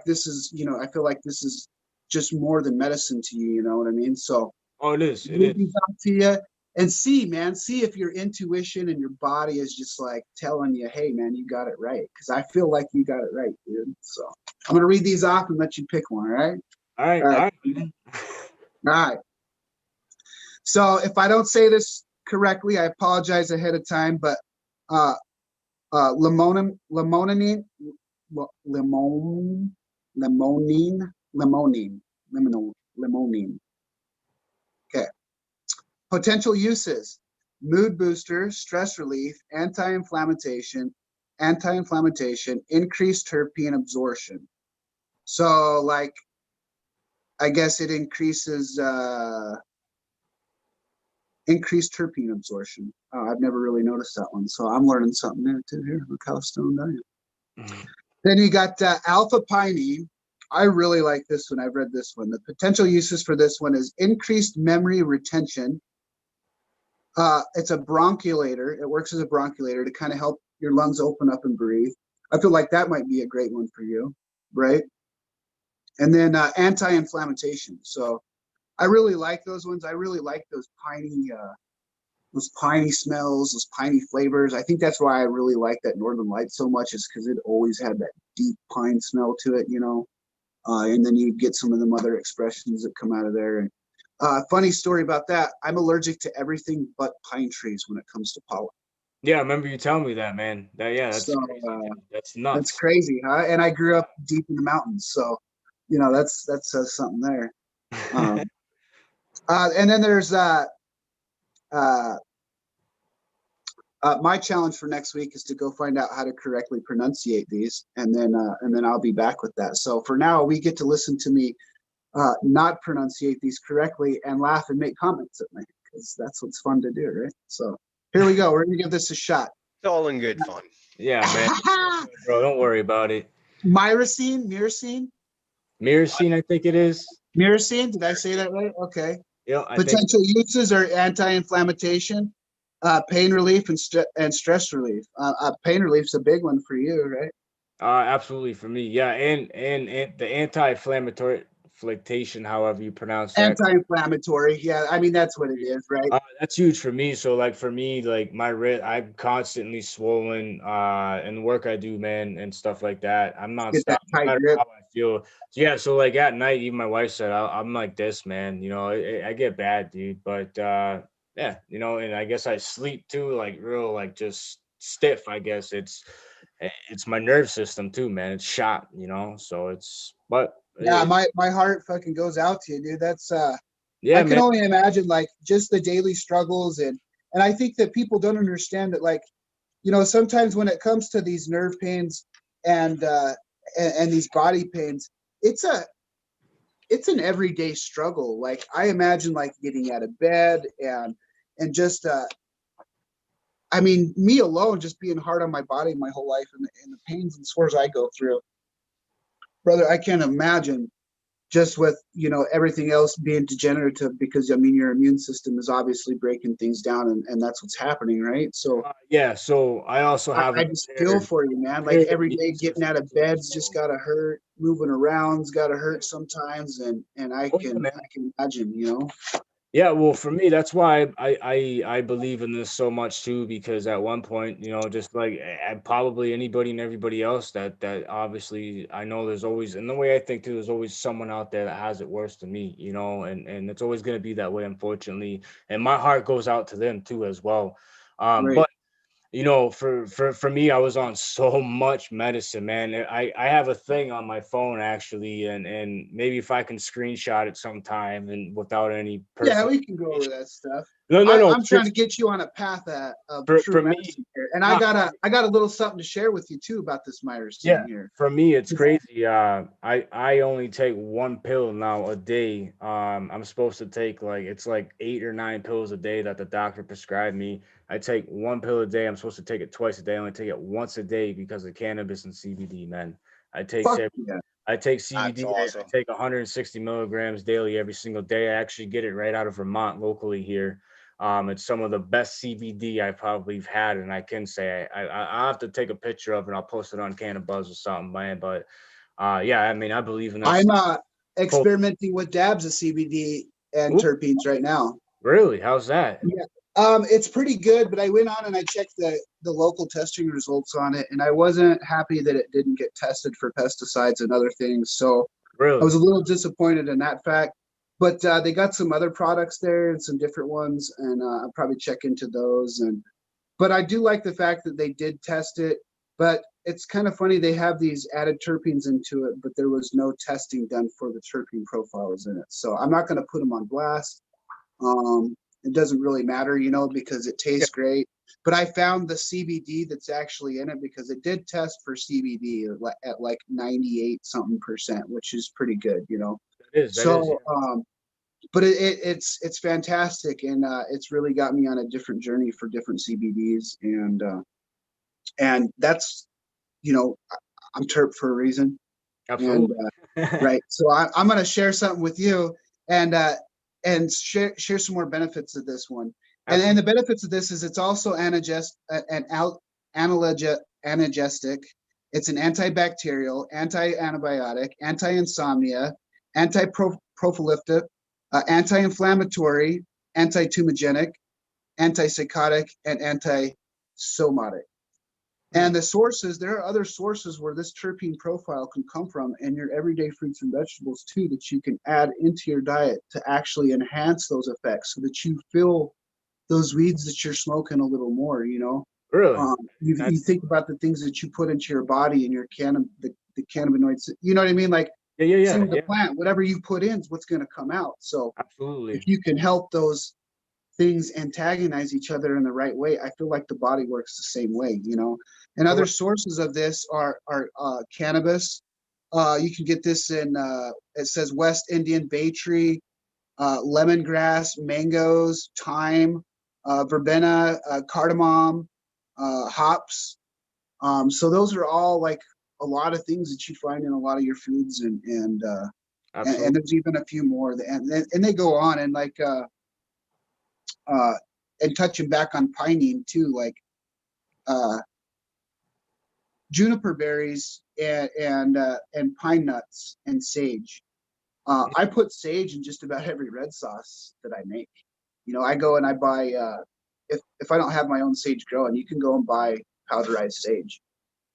this is, you know, I feel like this is just more than medicine to you. You know what I mean? So oh, it is. It read these is. out to you and see, man, see if your intuition and your body is just like telling you, hey, man, you got it right. Because I feel like you got it right, dude. So I'm gonna read these off and let you pick one. All right. All right, All all right. right, man. All right. So if I don't say this correctly, I apologize ahead of time. But uh, limonene, limon, limonene. Okay. Potential uses: mood booster, stress relief, anti-inflammation, increased terpene absorption. So, like, I guess it increased terpene absorption. Oh, I've never really noticed that one, so I'm learning something new too here. Look how stoned I am. Mhm. Then you got alpha pinene. I really like this one. I've read this one. The potential uses for this one is increased memory retention. It's a bronchulator. It works as a bronchulator to kind of help your lungs open up and breathe. I feel like that might be a great one for you, right? And then anti-inflammation. So I really like those ones. I really like those piney smells, those piney flavors. I think that's why I really like that Northern Light so much, is because it always had that deep pine smell to it, you know. And then you get some of them other expressions that come out of there. And funny story about that: I'm allergic to everything but pine trees when it comes to pollen. Yeah, I remember you telling me that, man. So That's crazy, dude. That's that's nuts. crazy, huh? And I grew up deep in the mountains, so you know that says something there. Um, and then there's uh, my challenge for next week is to go find out how to correctly pronunciate these, and then I'll be back with that. So for now, we get to listen to me not pronunciate these correctly and laugh and make comments at me, because that's what's fun to do, right? So here we go. We're gonna give this a shot. It's all in good fun. Yeah, man. It's all good, bro. Don't worry about it. Myrcene, Myrcene, I think it is. Myrcene, did I say that right? Okay. Yeah, I think. Potential uses are anti-inflammation, pain relief, and stress relief. Pain relief is a big one for you, right? Absolutely for me. Yeah, and the anti-inflammatory flictation, however you pronounce that. Anti-inflammatory. Yeah, I mean that's what it is, right? That's huge for me. So like for me, like my wrist, I'm constantly swollen. And the work I do, man, and stuff like that. I'm Get nonstop, that no tight matter grip. how I feel. So yeah, so like at night, even my wife said I'm like this, man. You know, I get bad, dude. But yeah, you know, and I guess I sleep too, like real, like just stiff. I guess it's my nerve system too, man. It's shot, you know. So it's but Yeah, my heart fucking goes out to you, dude. That's I yeah, can man. only imagine like just the daily struggles and I think that people don't understand that like, you know, sometimes when it comes to these nerve pains and and these body pains, it's a it's an everyday struggle. Like I imagine like getting out of bed and just I mean, me alone just being hard on my body my whole life and the pains and sores I go through. Brother, I can't imagine just with everything else being degenerative because I mean your immune system is obviously breaking things down and that's what's happening, right? So Yeah, so I also have I an just feel impaired, for you, man. Like impaired every immune day getting system out of too. bed's just So gotta hurt, moving around's gotta hurt sometimes, and I oh yeah, can man. I can imagine, you know. Yeah, well, for me, that's why I believe in this so much too, because at one point, you know, just like probably anybody and everybody else that obviously I know there's always, and the way I think too, there's always someone out there that has it worse than me, you know, and it's always gonna be that way, unfortunately. And my heart goes out to them too as well. Right. But you know, for me, I was on so much medicine, man. I have a thing on my phone actually, and maybe if I can screenshot it sometime and without any Yeah, personal we can go over information. that stuff. No. I'm trying to get you on a path of true For me, medicine here, and nah, I got a little something to share with you too about this yeah, Myers here. for me, it's crazy. I only take one pill now a day. I'm supposed to take like it's like 8 or 9 pills a day that the doctor prescribed me. I take one pill a day. I'm supposed to take it twice a day. I only take it once a day because of cannabis and CBD, man. I take Fuck se- yeah. I take That's CBD. I awesome. take 160 milligrams daily every single day. I actually get it right out of Vermont locally here. It's some of the best CBD I probably have had, and I can say I'll have to take a picture of it. And I'll post it on Cannabuzz or something, man. But yeah, I mean, I believe in this. I'm Full, experimenting with dabs of CBD and Ooh, terpenes right now. really? How's that? Yeah. It's pretty good, but I went on and I checked the local testing results on it, and I wasn't happy that it didn't get tested for pesticides and other things. So I Really? was a little disappointed in that fact. But they got some other products there and some different ones, and I'll probably check into those. But I do like the fact that they did test it. But it's kind of funny they have these added terpenes into it, but there was no testing done for the terpene profiles in it. So I'm not going to put them on blast. It doesn't really matter, because it Yeah, tastes great. But I found the CBD that's actually in it because it did test for CBD at like 98 something percent, which is pretty good, that is. That is. Yeah. So, but it's fantastic, and it's really got me on a different journey for different CBDs, and that's I'm terp for a reason, and Absolutely. right. So I'm going to share something with you, and share some more benefits of this one. And the Absolutely. benefits of this is it's also analgestic. It's an antibacterial, anti-antibiotic, anti-insomnia, anti-prophylactic, anti-inflammatory, anti-tumogenic, antipsychotic, and anti-somatic. And Hmm. the sources, there are other sources where this terpene profile can come from in your everyday fruits and vegetables too, that you can add into your diet to actually enhance those effects so that you feel those weeds that you're smoking a little more, Really? You That's think about the things that you put into your body and your the cannabinoids, you know what I mean? Like same with the yeah. plant, whatever you put in is what's going to come out. So if Absolutely. you can help those things antagonize each other in the right way, I feel like the body works the same way, And other Correct. sources of this are cannabis. You can get this in it says West Indian bay tree, lemongrass, mangoes, thyme, verbena, cardamom, hops. So those are all like a lot of things that you find in a lot of your foods and and there's even a few more, and they go on, and like and touching back on pinene too, like juniper berries and pine nuts and sage. I put sage in just about every red sauce that I make. You know, I go and I buy if I don't have my own sage growing, you can go and buy powderized sage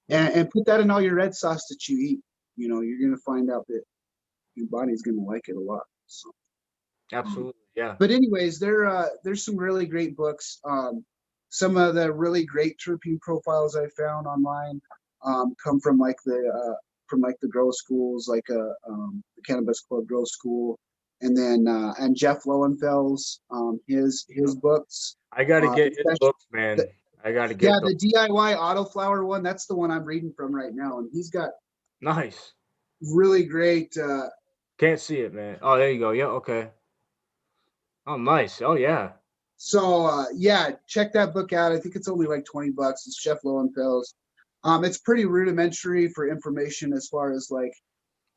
and put that in all your red sauce that you eat. You know, you're gonna find out that your body's gonna like it a lot. So, Absolutely. Yeah. but anyways, there's some really great books. Some of the really great terpene profiles I found online come from like the grow schools, like the Cannabis Club Grow School, and then and Jeff Lowenfels, his books. I gotta get his Especially books, man. I gotta yeah, get the those. DIY autoflower one. That's the one I'm reading from right now, and he's got Nice. really great. Can't see it, man. Oh, there you go. Yeah. Okay. Oh, nice. Oh, yeah. So yeah, check that book out. I think it's only like $20. It's Jeff Lowenfels. It's pretty rudimentary for information as far as like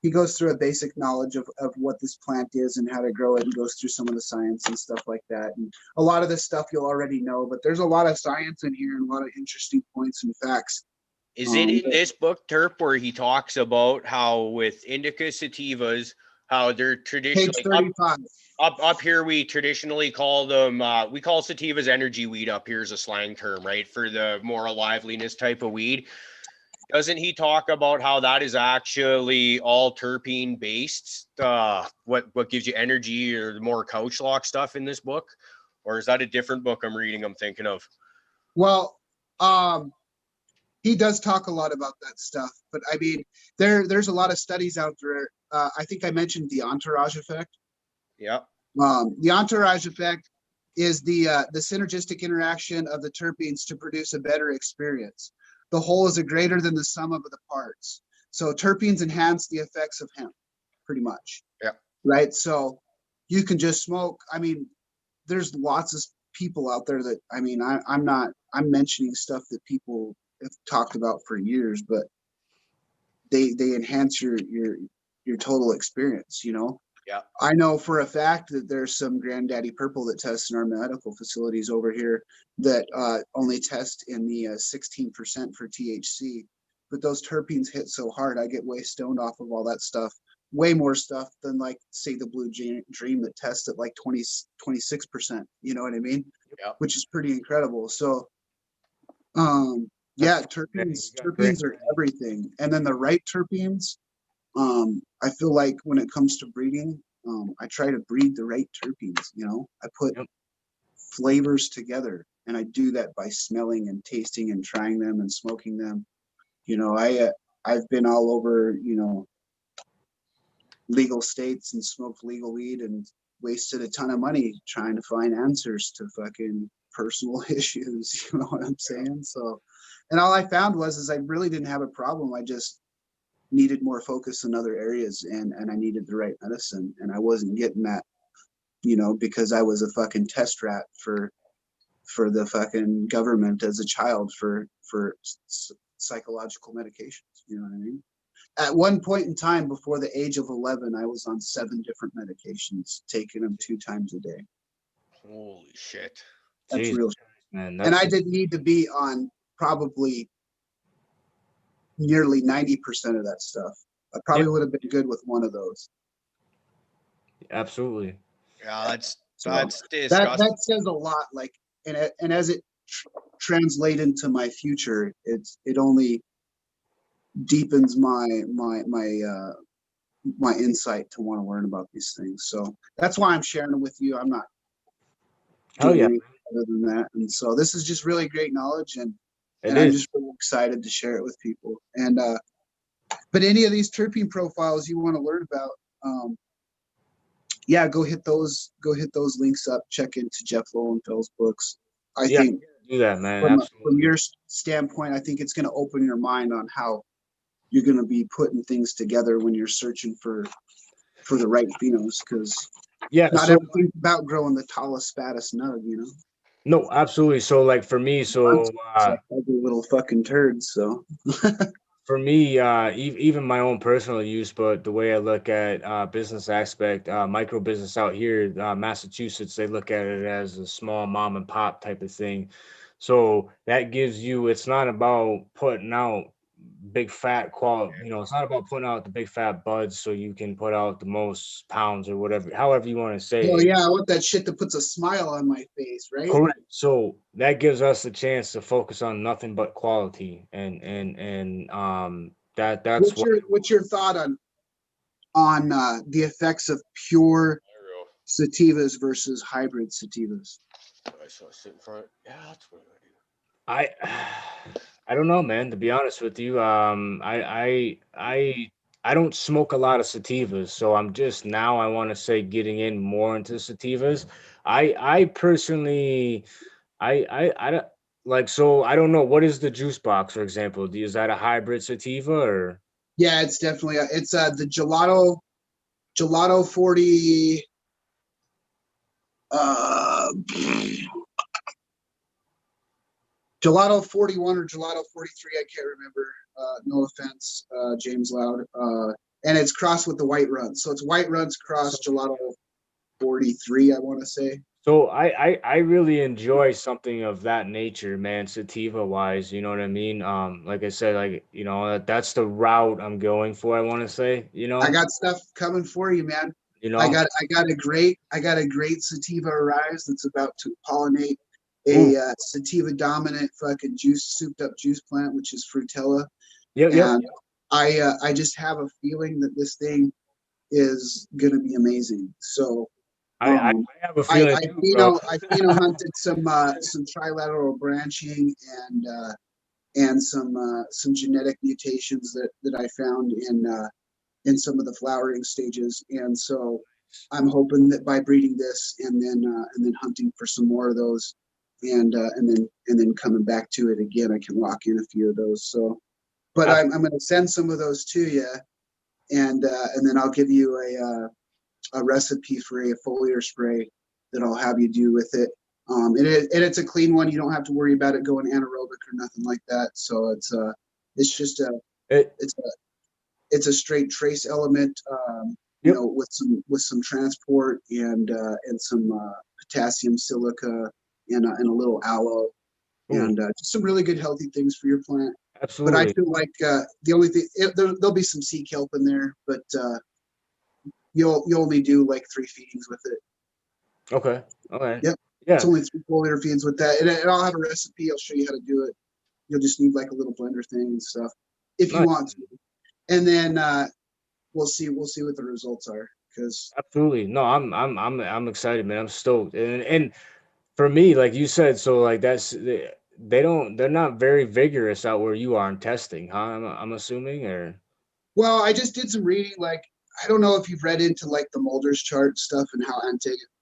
he goes through a basic knowledge of what this plant is and how to grow it and goes through some of the science and stuff like that. And a lot of this stuff you'll already know, but there's a lot of science in here and a lot of interesting points and facts. Is it in this book, Terp, where he talks about how with indica sativas, how they're Page traditionally 35. up here, we traditionally call them, we call sativas energy weed up here as a slang term, right? For the more liveliness type of weed. Doesn't he talk about how that is actually all terpene based? What gives you energy or the more couch lock stuff in this book? Or is that a different book I'm reading, I'm thinking of? Well, he does talk a lot about that stuff, but I mean, there's a lot of studies out there. I think I mentioned the entourage effect. Yeah. The entourage effect is the synergistic interaction of the terpenes to produce a better experience. The whole is a greater than the sum of the parts. So terpenes enhance the effects of hemp, pretty much. Yeah. Right. So you can just smoke. I mean, there's lots of people out there that I mean, I'm mentioning stuff that people have talked about for years, but they enhance your total experience, you know. Yeah. I know for a fact that there's some Granddaddy Purple that tests in our medical facilities over here that only test in the 16% for THC. But those terpenes hit so hard, I get way stoned off of all that stuff. Way more stuff than like, say, the Blue Dream that tests at like 26%. You know what I mean? Yeah. Which is pretty incredible. So, yeah, terpenes are everything. And then the right terpenes, I feel like when it comes to breeding, I try to breed the right terpenes. You know, I put flavors together, and I do that by smelling and tasting and trying them and smoking them. You know, I've been all over, you know, legal states and smoked legal weed and wasted a ton of money trying to find answers to fucking personal issues. You know what I'm saying? So, and all I found is I really didn't have a problem. I just needed more focus in other areas, and I needed the right medicine, and I wasn't getting that, you know, because I was a fucking test rat for the fucking government as a child for psychological medications. You know what I mean? At one point in time before the age of 11, I was on 7 different medications, taking them 2 times a day. Holy shit. That's Jesus, real. man. And I didn't need to be on probably nearly 90% of that stuff. I probably would have been good with one of those. Absolutely. Yeah, that's disgusting. That says a lot. Like, and as it translate into my future, it only deepens my insight to want to learn about these things. So that's why I'm sharing it with you. I'm not doing anything other than that. And so this is just really great knowledge, and I'm just really excited to share it with people. And but any of these terpene profiles you want to learn about, yeah, go hit those links up. Check into Jeff Lowenfeld's books. I think do that, man. From your standpoint, I think it's going to open your mind on how you're going to be putting things together when you're searching for the right phenos, because not everything's about growing the tallest, fattest nug, you know. No, absolutely. So like for me, like ugly little fucking turds. So for me, even my own personal use, but the way I look at business aspect, micro business out here, Massachusetts, they look at it as a small mom and pop type of thing. So that gives you, it's not about putting out big fat it's not about putting out the big fat buds so you can put out the most pounds or whatever, however you want to say Oh it. yeah, I want that shit that puts a smile on my face, right? Correct. So that gives us a chance to focus on nothing but quality, and that's what. What's your thought on the effects of pure sativas versus hybrid sativas? So I sit in front. Yeah, that's what I I don't know, man. To be honest with you, I don't smoke a lot of sativas, so I'm just now I want to say getting in more into sativas. I personally, I don't like, so I don't know what is the juice box, for example. Is that a hybrid sativa or? Yeah, it's definitely it's the gelato 40 uh Gelato 41 or Gelato 43, I can't remember. No offense, James Loud. And it's crossed with the White Runs. So it's White Runs cross Gelato 43, I want to say. So I really enjoy something of that nature, man, sativa wise, you know what I mean? Like I said, like, that's the route I'm going for, I want to say, I got stuff coming for you, man. you know. I got a great sativa arise that's about to pollinate Ooh, a sativa dominant fucking souped up juice plant, which is Frutella. yep, yep. And I just have a feeling that this thing is gonna be amazing. So I um, have a feeling too, bro. I pheno hunted some trilateral branching and some genetic mutations that I found in some of the flowering stages, and so I'm hoping that by breeding this and then hunting for some more of those, and then coming back to it again, I can lock in a few of those. So, but Ab- I'm going to send some of those to you, and then I'll give you a recipe for a foliar spray that I'll have you do with it. And it's a clean one. You don't have to worry about it going anaerobic or nothing like that. So it's just a it, it's a it's a straight trace element, yep. with some transport and some potassium silica and a little aloe Ooh, and just some really good healthy things for your plant. But I absolutely. feel like the only thing there'll be some sea kelp in there, but you'll only do like 3 feedings with it. Okay. All right. Yep, it's Yeah. only 3 foliar feeds with that, and I'll have a recipe. I'll show you how to do it. You'll just need like a little blender thing and stuff if you Nice. want to, and then we'll see what the results are because Absolutely. No, I'm excited, man. I'm stoked. And for me, like you said, so like they're not very vigorous out where you are in testing, huh? I'm assuming, or well, I just did some reading. Like, I don't know if you've read into like the Mulder's chart stuff and how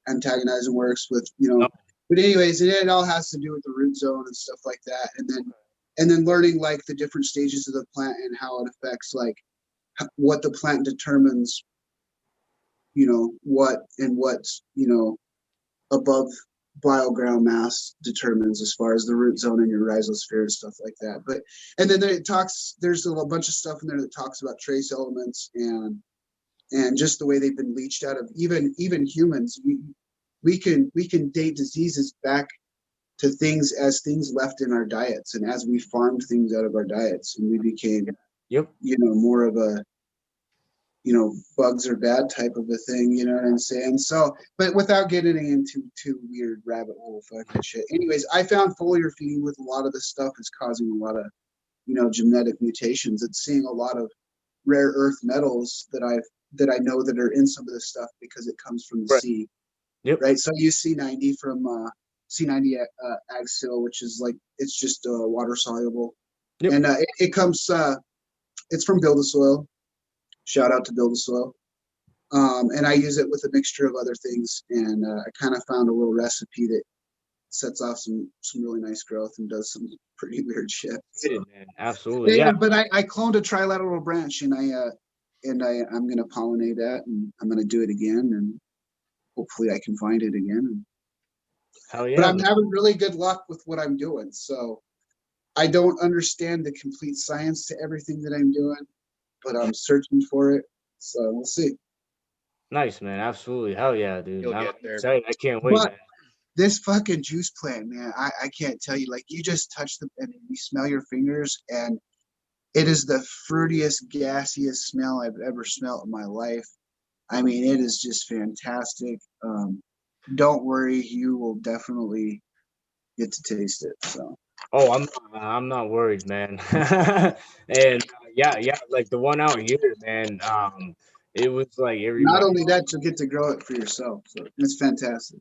antagonizing works with, no. but anyways, it all has to do with the root zone and stuff like that. And then learning like the different stages of the plant and how it affects like what the plant determines, what above bioground mass determines as far as the root zone in your rhizosphere and stuff like that. But and then there's a bunch of stuff in there that talks about trace elements and just the way they've been leached out of even humans. We can date diseases back to things left in our diets and as we farmed things out of our diets and we became Yep. more of a bugs are bad type of a thing, you know what I'm saying? So, but without getting into too weird rabbit hole fucking shit. Anyways, I found foliar feeding with a lot of this stuff is causing a lot of, genetic mutations. It's seeing a lot of rare earth metals that I know that are in some of this stuff because it comes from the Right. sea, Yep. right? So I use C90 from C90 Agsil, which is like it's just water soluble, Yep. and it comes. It's from Build a Soil. Shout out to Build a Soil. And I use it with a mixture of other things, and I kind of found a little recipe that sets off some really nice growth and does some pretty weird shit. So. Man. Absolutely. Yeah. But I cloned a trilateral branch, and I'm gonna pollinate that, and I'm gonna do it again, and hopefully I can find it again. Hell But yeah, I'm man. having really good luck with what I'm doing, so I don't understand the complete science to everything that I'm doing, but I'm searching for it. So we'll see. Nice, man. Absolutely. Hell yeah, dude. You'll I'm get there. excited. I can't wait, But man. this fucking juice plant, man, I can't tell you. Like, you just touch the and you smell your fingers, and it is the fruitiest, gassiest smell I've ever smelled in my life. I mean, it is just fantastic. Don't worry, you will definitely get to taste it. So Oh, I'm not worried, man. And yeah, like the one out here, man. It was like it not reminded only that, you'll get to grow it for yourself. So it's fantastic.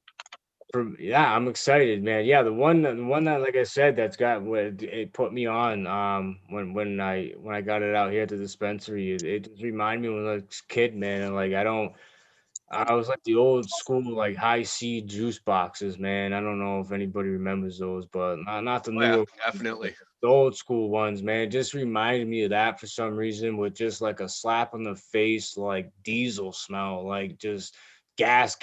from yeah, I'm excited, man. Yeah, the one that like I said that's got what it put me on when I got it out here at the dispensary. It just reminded me when I was a kid, man, and like I was like the old school like high C juice boxes, man. I don't know if anybody remembers those, but not the Oh yeah, newer ones, but definitely. the old school ones, man. It just reminded me of that for some reason, with just like a slap on the face, like diesel smell, like just gas,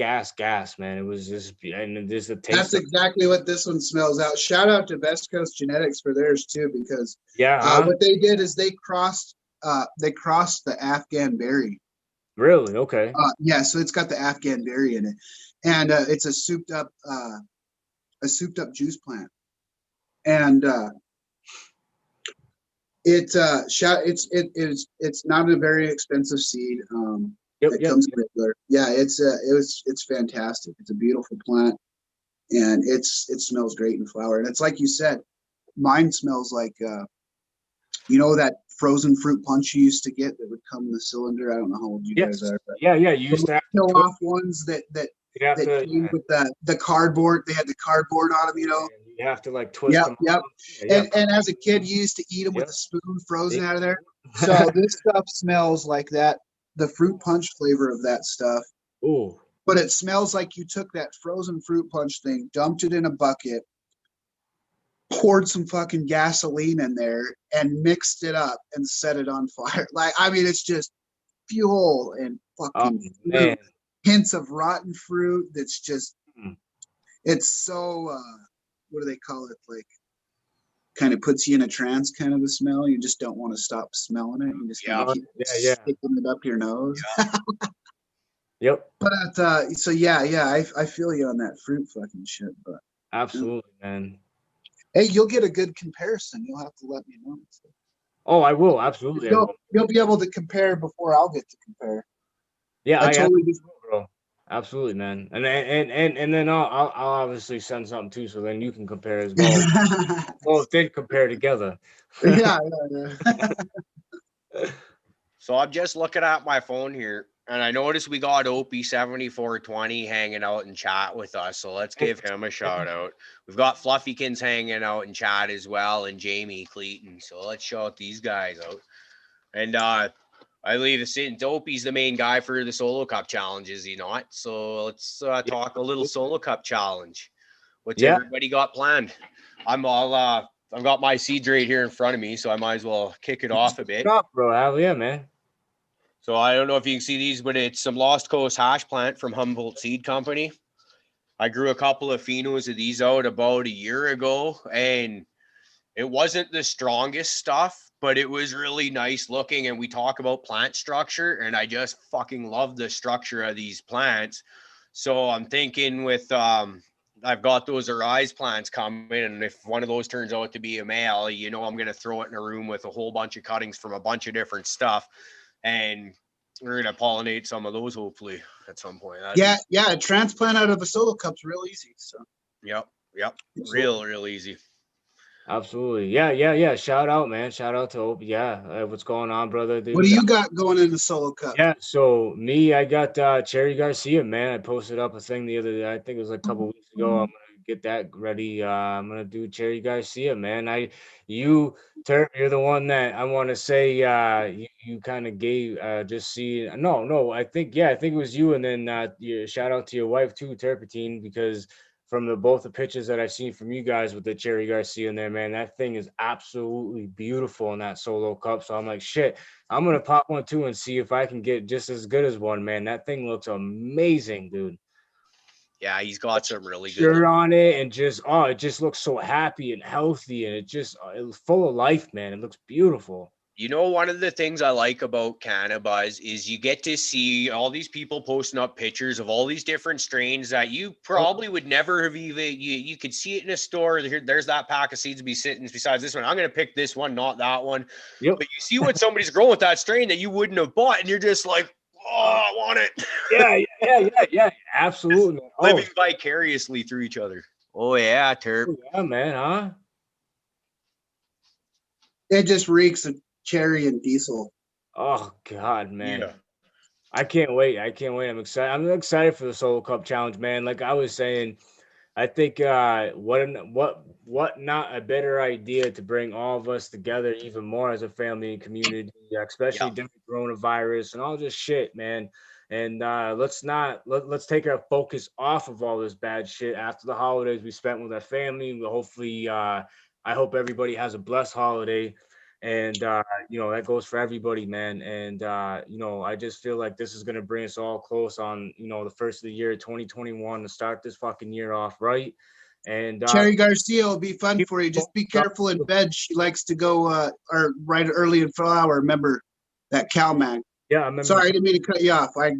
man. It was just and just the That's taste of exactly what this one smells out. Shout out to Best Coast Genetics for theirs too, because yeah, huh? what they did is they crossed the Afghan berry. Really? Okay. Yeah, so it's got the Afghan berry in it, and it's a souped up juice plant, and it's not a very expensive seed. Yep, It yep. comes regular. Yeah, it's fantastic. It's a beautiful plant, and it smells great in flower. And it's like you said, mine smells like that frozen fruit punch you used to get that would come in the cylinder. I don't know how old you guys Yes. are, but Yeah, yeah. You used the to have to peel twist. off ones You have that to. came Yeah, with the cardboard. They had the cardboard on them, you have to like twist Yep, them. yep. Yeah, yeah. And as a kid, you used to eat them with Yep. a spoon frozen out of there. Yeah. So this stuff smells like that, the fruit punch flavor of that stuff. Ooh. But it smells like you took that frozen fruit punch thing, dumped it in a bucket, poured some fucking gasoline in there, and mixed it up and set it on fire. Like, I mean, it's just fuel and Oh fucking man. fruit, hints of rotten fruit. That's just, Mm. it's so, what do they call it? Like, kind of puts you in a trance kind of a smell. You just don't want to stop smelling it. You just kind Yeah. of keep Yeah, yeah. sticking it up your nose. Yep. But so yeah, I feel you on that fruit fucking shit. But Absolutely, man. hey, you'll get a good comparison. You'll have to let me know. So Oh, I will. Absolutely, I will. you'll be able to compare before I'll get to compare. Yeah, I I totally absolutely will, bro. Absolutely, man. And then I'll obviously send something too, so then you can compare as well. Both did compare together. yeah, yeah. So I'm just looking at my phone here, and I noticed we got Opie 7420 hanging out in chat with us. So let's give him a shout out. We've got Fluffykins hanging out in chat as well, and Jamie Clayton. So let's shout these guys out. And I believe Opie's the main guy for the Solo Cup challenge, is he not? So let's Yeah, talk a little Solo Cup challenge. What's yeah. everybody got planned? I've got my seeds right here in front of me, so I might as well kick it off a bit. Stop, bro. Hell yeah, man. So I don't know if you can see these, but it's some Lost Coast hash plant from Humboldt Seed Company. I grew a couple of phenos of these out about a year ago, and it wasn't the strongest stuff, but it was really nice looking. And we talk about plant structure, and I just fucking love the structure of these plants. So I'm thinking with I've got those Arise plants coming, and if one of those turns out to be a male, I'm going to throw it in a room with a whole bunch of cuttings from a bunch of different stuff, and we're going to pollinate some of those hopefully at some point. Yeah. A transplant out of a solo cup's real easy. So Yep. Real easy. Absolutely. Yeah. Shout out, man. Shout out to Opie. Yeah. What's going on, brother, what do dude? you got going in the solo cup? Yeah, so I got Cherry Garcia, man. I posted up a thing the other day. I think it was like a couple weeks ago. I'm gonna get that ready. I'm gonna do Cherry Garcia, man. Turp, you're the one that I want to say you kind of gave just see. No, I think it was you, and then shout out to your wife too, Turpentine, because from both the pictures that I've seen from you guys with the Cherry Garcia in there, man, that thing is absolutely beautiful in that solo cup. So I'm like, shit. I'm gonna pop one too and see if I can get just as good as one, man. That thing looks amazing, dude. Yeah, he's got some really good. Shirt on it, and just it just looks so happy and healthy, and it just it's full of life, man. It looks beautiful. You know, one of the things I like about cannabis is you get to see all these people posting up pictures of all these different strains that you probably would never have even, you could see it in a store. There's that pack of seeds be sitting besides this one. I'm going to pick this one, not that one. Yep. But you see what somebody's growing with that strain that you wouldn't have bought, and you're just like, oh, I want it. Yeah. Absolutely. Living vicariously through each other. Oh, yeah, Terp. Yeah, man, huh? It just reeks of cherry and diesel. Oh God, man. Yeah. I can't wait. I'm excited. I'm excited for the Solo Cup Challenge, man. Like I was saying, I think what not a better idea to bring all of us together even more as a family and community, especially during coronavirus and all this shit, man. And let's take our focus off of all this bad shit after the holidays we spent with our family. We'll hopefully I hope everybody has a blessed holiday. And that goes for everybody, man. And I just feel like this is gonna bring us all close on the first of the year 2021 to start this fucking year off right. And Cherry Garcia will be fun for you. Just be careful in bed. She likes to go or right early in flower. Remember that cow man. yeah, I remember. Sorry, I didn't mean to cut you off. I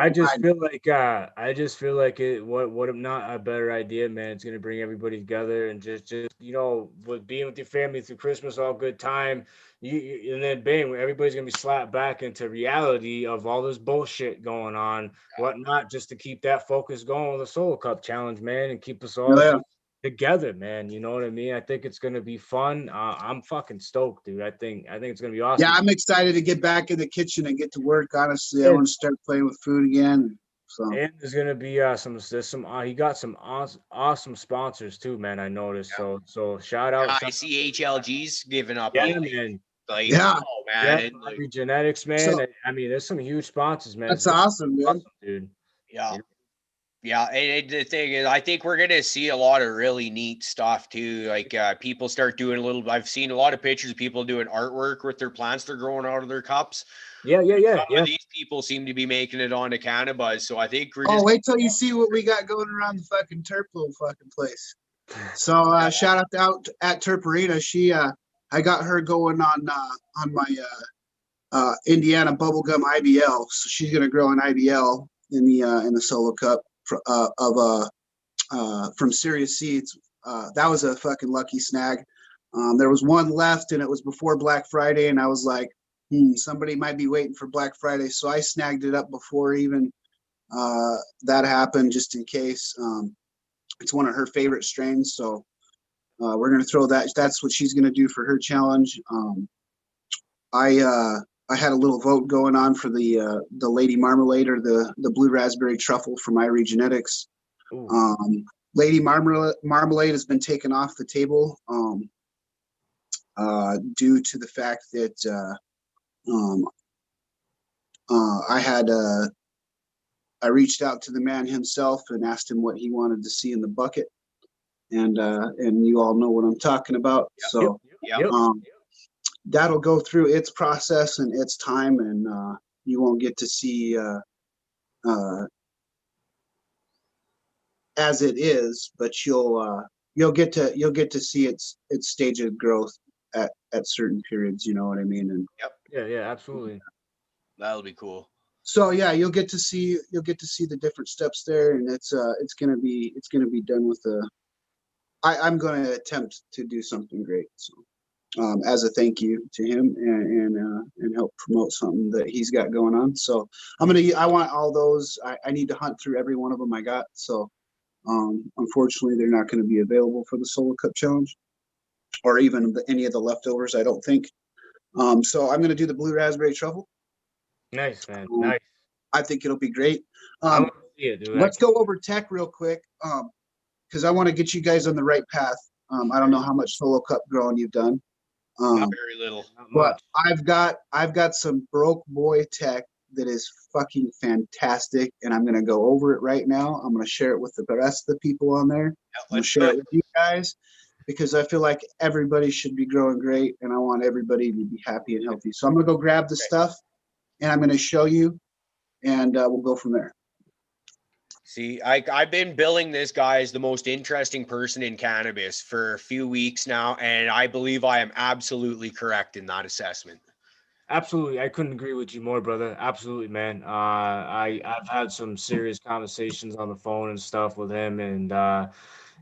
just feel like it what if not a better idea, man. It's gonna bring everybody together and just with being with your family through Christmas, all good time. And then bang, everybody's gonna be slapped back into reality of all this bullshit going on, whatnot, just to keep that focus going with the Solo Cup Challenge, man, and keep us all together, man. You know what I mean? I think it's gonna be fun. I'm fucking stoked, dude. I think it's gonna be awesome. Yeah, I'm excited to get back in the kitchen and get to work. Honestly, I want to start playing with food again. So and there's gonna be he got some awesome sponsors too, man. I noticed. So shout out. I see HLG's giving up. Yeah, man. Like, yeah, oh man, Yeah, and, like, genetics, man. So- I mean, there's some huge sponsors, man. that's awesome, man. Dude. yeah. Yeah, and the thing is, I think we're gonna see a lot of really neat stuff too. Like people start doing I've seen a lot of pictures of people doing artwork with their plants they're growing out of their cups. Yeah. Some of these people seem to be making it onto cannabis, so I think we're just. Oh, wait till you see what we got going around the fucking Terplo fucking place. So shout out at Terparina. She I got her going on my Indiana bubblegum IBL. So she's gonna grow an IBL in the Solo Cup from Serious Seeds. That was a fucking lucky snag. There was one left and it was before Black Friday, and I was like, somebody might be waiting for Black Friday. So I snagged it up before even that happened, just in case. It's one of her favorite strains. So we're going to throw that. That's what she's going to do for her challenge. I had a little vote going on for the Lady Marmalade or the Blue Raspberry Truffle from Irie Genetics. Lady Marmalade has been taken off the table due to the fact that I reached out to the man himself and asked him what he wanted to see in the bucket, and you all know what I'm talking about. So that'll go through its process and its time, and you won't get to see as it is, but you'll get to see its stage of growth at certain periods. You know what I mean? And yeah, absolutely. That'll be cool. so yeah, you'll get to see the different steps there, and it's gonna be done with I'm going to attempt to do something great. So as a thank you to him and help promote something that he's got going on. So I want all those. I need to hunt through every one of them I got. So unfortunately, they're not going to be available for the Solo Cup Challenge, or even any of the leftovers, I don't think. So I'm going to do the Blue Raspberry Truffle. Nice, man. Nice. I think it'll be great. I want to see it, dude. Let's go over tech real quick, because I want to get you guys on the right path. I don't know how much Solo Cup growing you've done. Not very little. But I've got some broke boy tech that is fucking fantastic, and I'm gonna go over it right now. I'm gonna share it with the rest of the people on there. I'm gonna share it with you guys because I feel like everybody should be growing great, and I want everybody to be happy and healthy. So I'm gonna go grab the stuff, and I'm gonna show you, and we'll go from there. See, I've been billing this guy as the most interesting person in cannabis for a few weeks now, and I believe I am absolutely correct in that assessment. Absolutely, I couldn't agree with you more, brother. Absolutely, man. I've had some serious conversations on the phone and stuff with him, and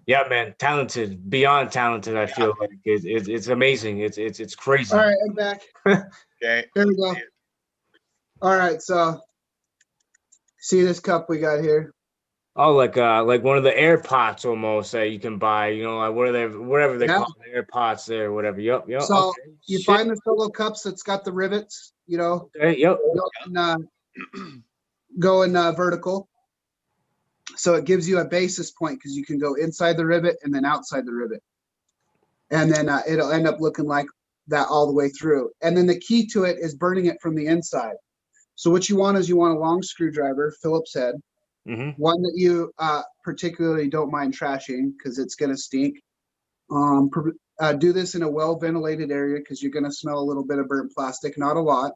yeah, man, talented, beyond talented. I Yeah. feel like it's amazing. It's crazy. All right, I'm back. Okay. Here we go. All right, so see this cup we got here? Oh, like one of the air pots almost that you can buy. You know, like whatever they Yeah. call it, air pots there, whatever. Yep, yep. So Okay. you Shit. find the solo cups that's got the rivets, you know, Okay. Yep. going vertical. So it gives you a basis point because you can go inside the rivet and then outside the rivet. And then it'll end up looking like that all the way through. And then the key to it is burning it from the inside. So what you want is you want a long screwdriver, Phillips head, Mm-hmm. one that you particularly don't mind trashing because it's going to stink. Do this in a well-ventilated area because you're going to smell a little bit of burnt plastic, not a lot.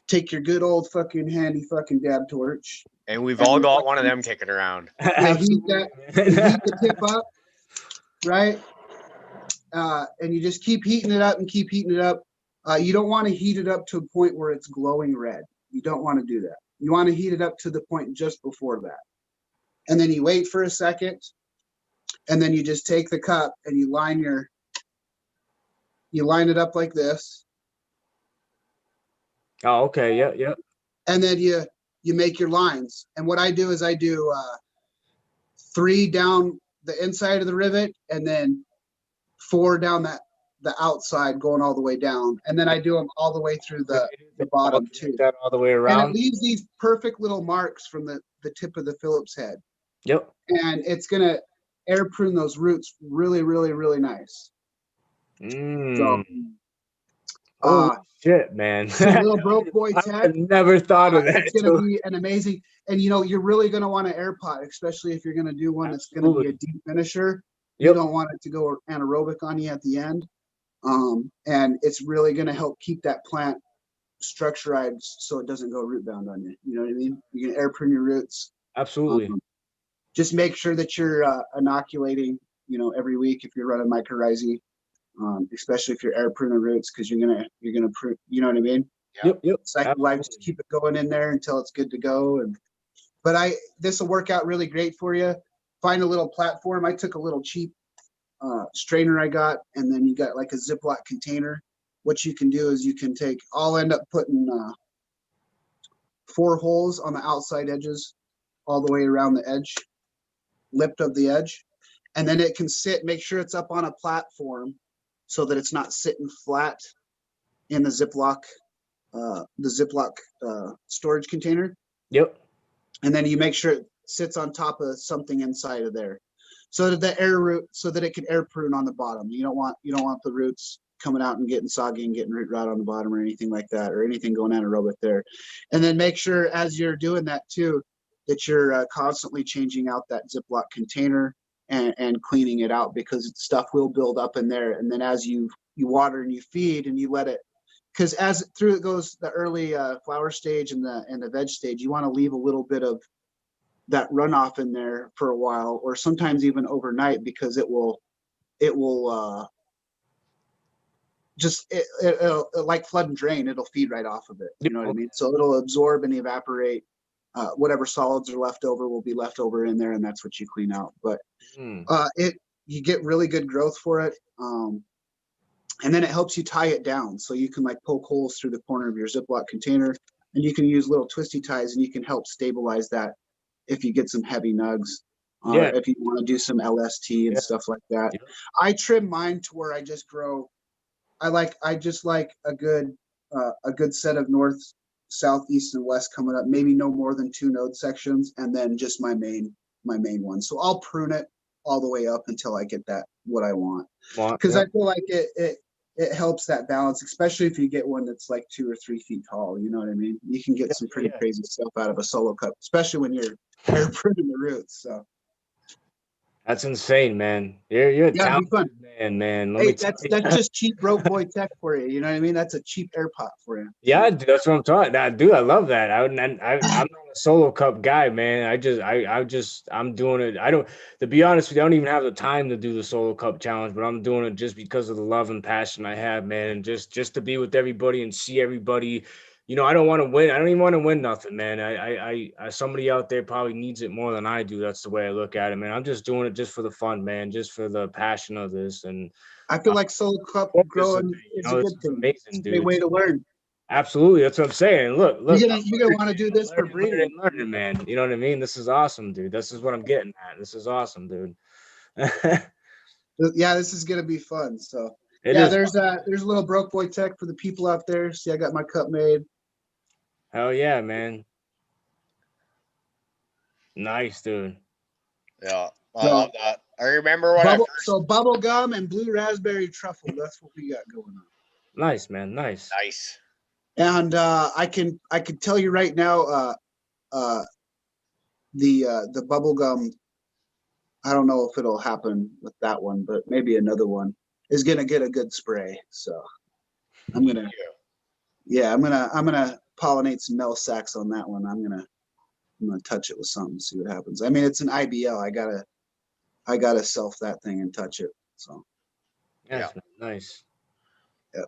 Take your good old fucking handy fucking dab torch. And we've all got one of them kicking around. You heat the tip up, right? And you just keep heating it up and keep heating it up. You don't want to heat it up to a point where it's glowing red. You don't want to do that. You want to heat it up to the point just before that. And then you wait for a second, and then you just take the cup and you line it up like this. Oh, okay. Yep, yep. And then you make your lines. And what I do is I do 3 down the inside of the rivet and then 4 down the outside going all the way down. And then I do them all the way through the bottom too. That all the way And it around. leaves these perfect little marks from the tip of the Phillips head. Yep. And it's going to air prune those roots really, really, really nice. So, Holy shit, man. some little broke boy I tech. never thought of that. It's going to be an amazing, and you're really going to want an air pot, especially if you're going to do one that's going to be a deep finisher. Yep. You don't want it to go anaerobic on you at the end. And it's really going to help keep that plant structured so it doesn't go root bound on you. You know what I mean? You can air prune your roots. Absolutely. Just make sure that you're inoculating, every week if you're running mycorrhizae, especially if you're air pruning roots, because you're gonna prune. You know what I mean? Yep. Cycle life, just keep it going in there until it's good to go. But this will work out really great for you. Find a little platform. I took a little cheap strainer I got, and then you got like a Ziploc container. What you can do is I'll end up putting 4 holes on the outside edges all the way around the edge, lip of the edge. And then it can make sure it's up on a platform so that it's not sitting flat in the Ziploc storage container. Yep. And then you make sure it sits on top of something inside of there, so that it can air prune on the bottom. You don't want the roots coming out and getting soggy and getting root rot on the bottom or anything like that, or anything going anaerobic there. And then make sure as you're doing that too, that you're constantly changing out that Ziploc container and cleaning it out, because stuff will build up in there. And then as you water and you feed and you let it, because as through it goes the early flower stage and the veg stage, you want to leave a little bit of that runoff in there for a while, or sometimes even overnight, because it'll like flood and drain. It'll feed right off of it. You know what I mean? So it'll absorb and evaporate. Whatever solids are left over will be left over in there, and that's what you clean out. But you get really good growth for it. And then it helps you tie it down. So you can like poke holes through the corner of your Ziploc container, and you can use little twisty ties, and you can help stabilize that if you get some heavy nugs. If you want to do some LST and stuff like that. Yeah. I trim mine to where I just grow. I just like a good set of north, south, east, and west coming up, maybe no more than 2 node sections, and then just my main one. So I'll prune it all the way up until I get what I want. Because I feel like it helps that balance, especially if you get one that's like 2 or 3 feet tall. You know what I mean? You can get some pretty crazy stuff out of a solo cup, especially when you're pruning the roots. So That's insane, man. You're a Yeah, it'd be fun. talented man. Let me Hey, tell that's you. that's just cheap broke boy tech for you. You know what I mean? That's a cheap air pot for you. Yeah, dude, that's what I'm talking. That dude, I love that. I'm not a solo cup guy, man. I'm doing it. I don't, to be honest with you, I don't even have the time to do the solo cup challenge, but I'm doing it just because of the love and passion I have, man, and just to be with everybody and see everybody. You know, I don't want to win. I don't even want to win nothing, man. Somebody out there probably needs it more than I do. That's the way I look at it, man. I'm just doing it just for the fun, man, just for the passion of this, and I feel like solo cup focus of growing it. You is a know, this good is thing. It's amazing, a great dude. way to learn. Absolutely, that's what I'm saying. Look, You're gonna want to do this for breeding. learning, man. You know what I mean? This is awesome, dude. This is what I'm getting at. This is awesome, dude. Yeah, this is gonna be fun. So It yeah, is. there's a little broke boy tech for the people out there. See, I got my cup made. Hell yeah, man. Nice, dude. Yeah, I So love that. I remember when I first. bubble gum and blue raspberry truffle. That's what we got going on. Nice, man. Nice. Nice. And I can tell you right now, uh, the bubble gum. I don't know if it'll happen with that one, but maybe another one is gonna get a good spray. So I'm gonna, yeah, I'm gonna pollinate some mel sacks on that one. I'm gonna touch it with something, see what happens. I mean, it's an IBL. I gotta self that thing and touch it. So Yeah. Yes, man. Nice. yeah,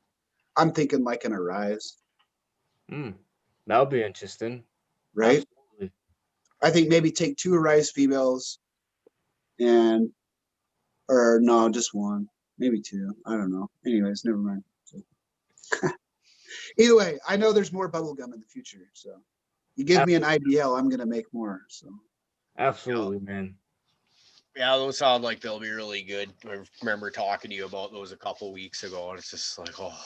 I'm thinking like an arise, That'll be interesting. right? Absolutely. I think maybe take two arise females and or no, just one, maybe two. I don't know. Anyways, never mind. So, either way, I know there's more bubble gum in the future. So you give me an IBL, I'm gonna make more. So Absolutely, man. Yeah, those sound like they'll be really good. I remember talking to you about those a couple weeks ago, and it's just like, oh,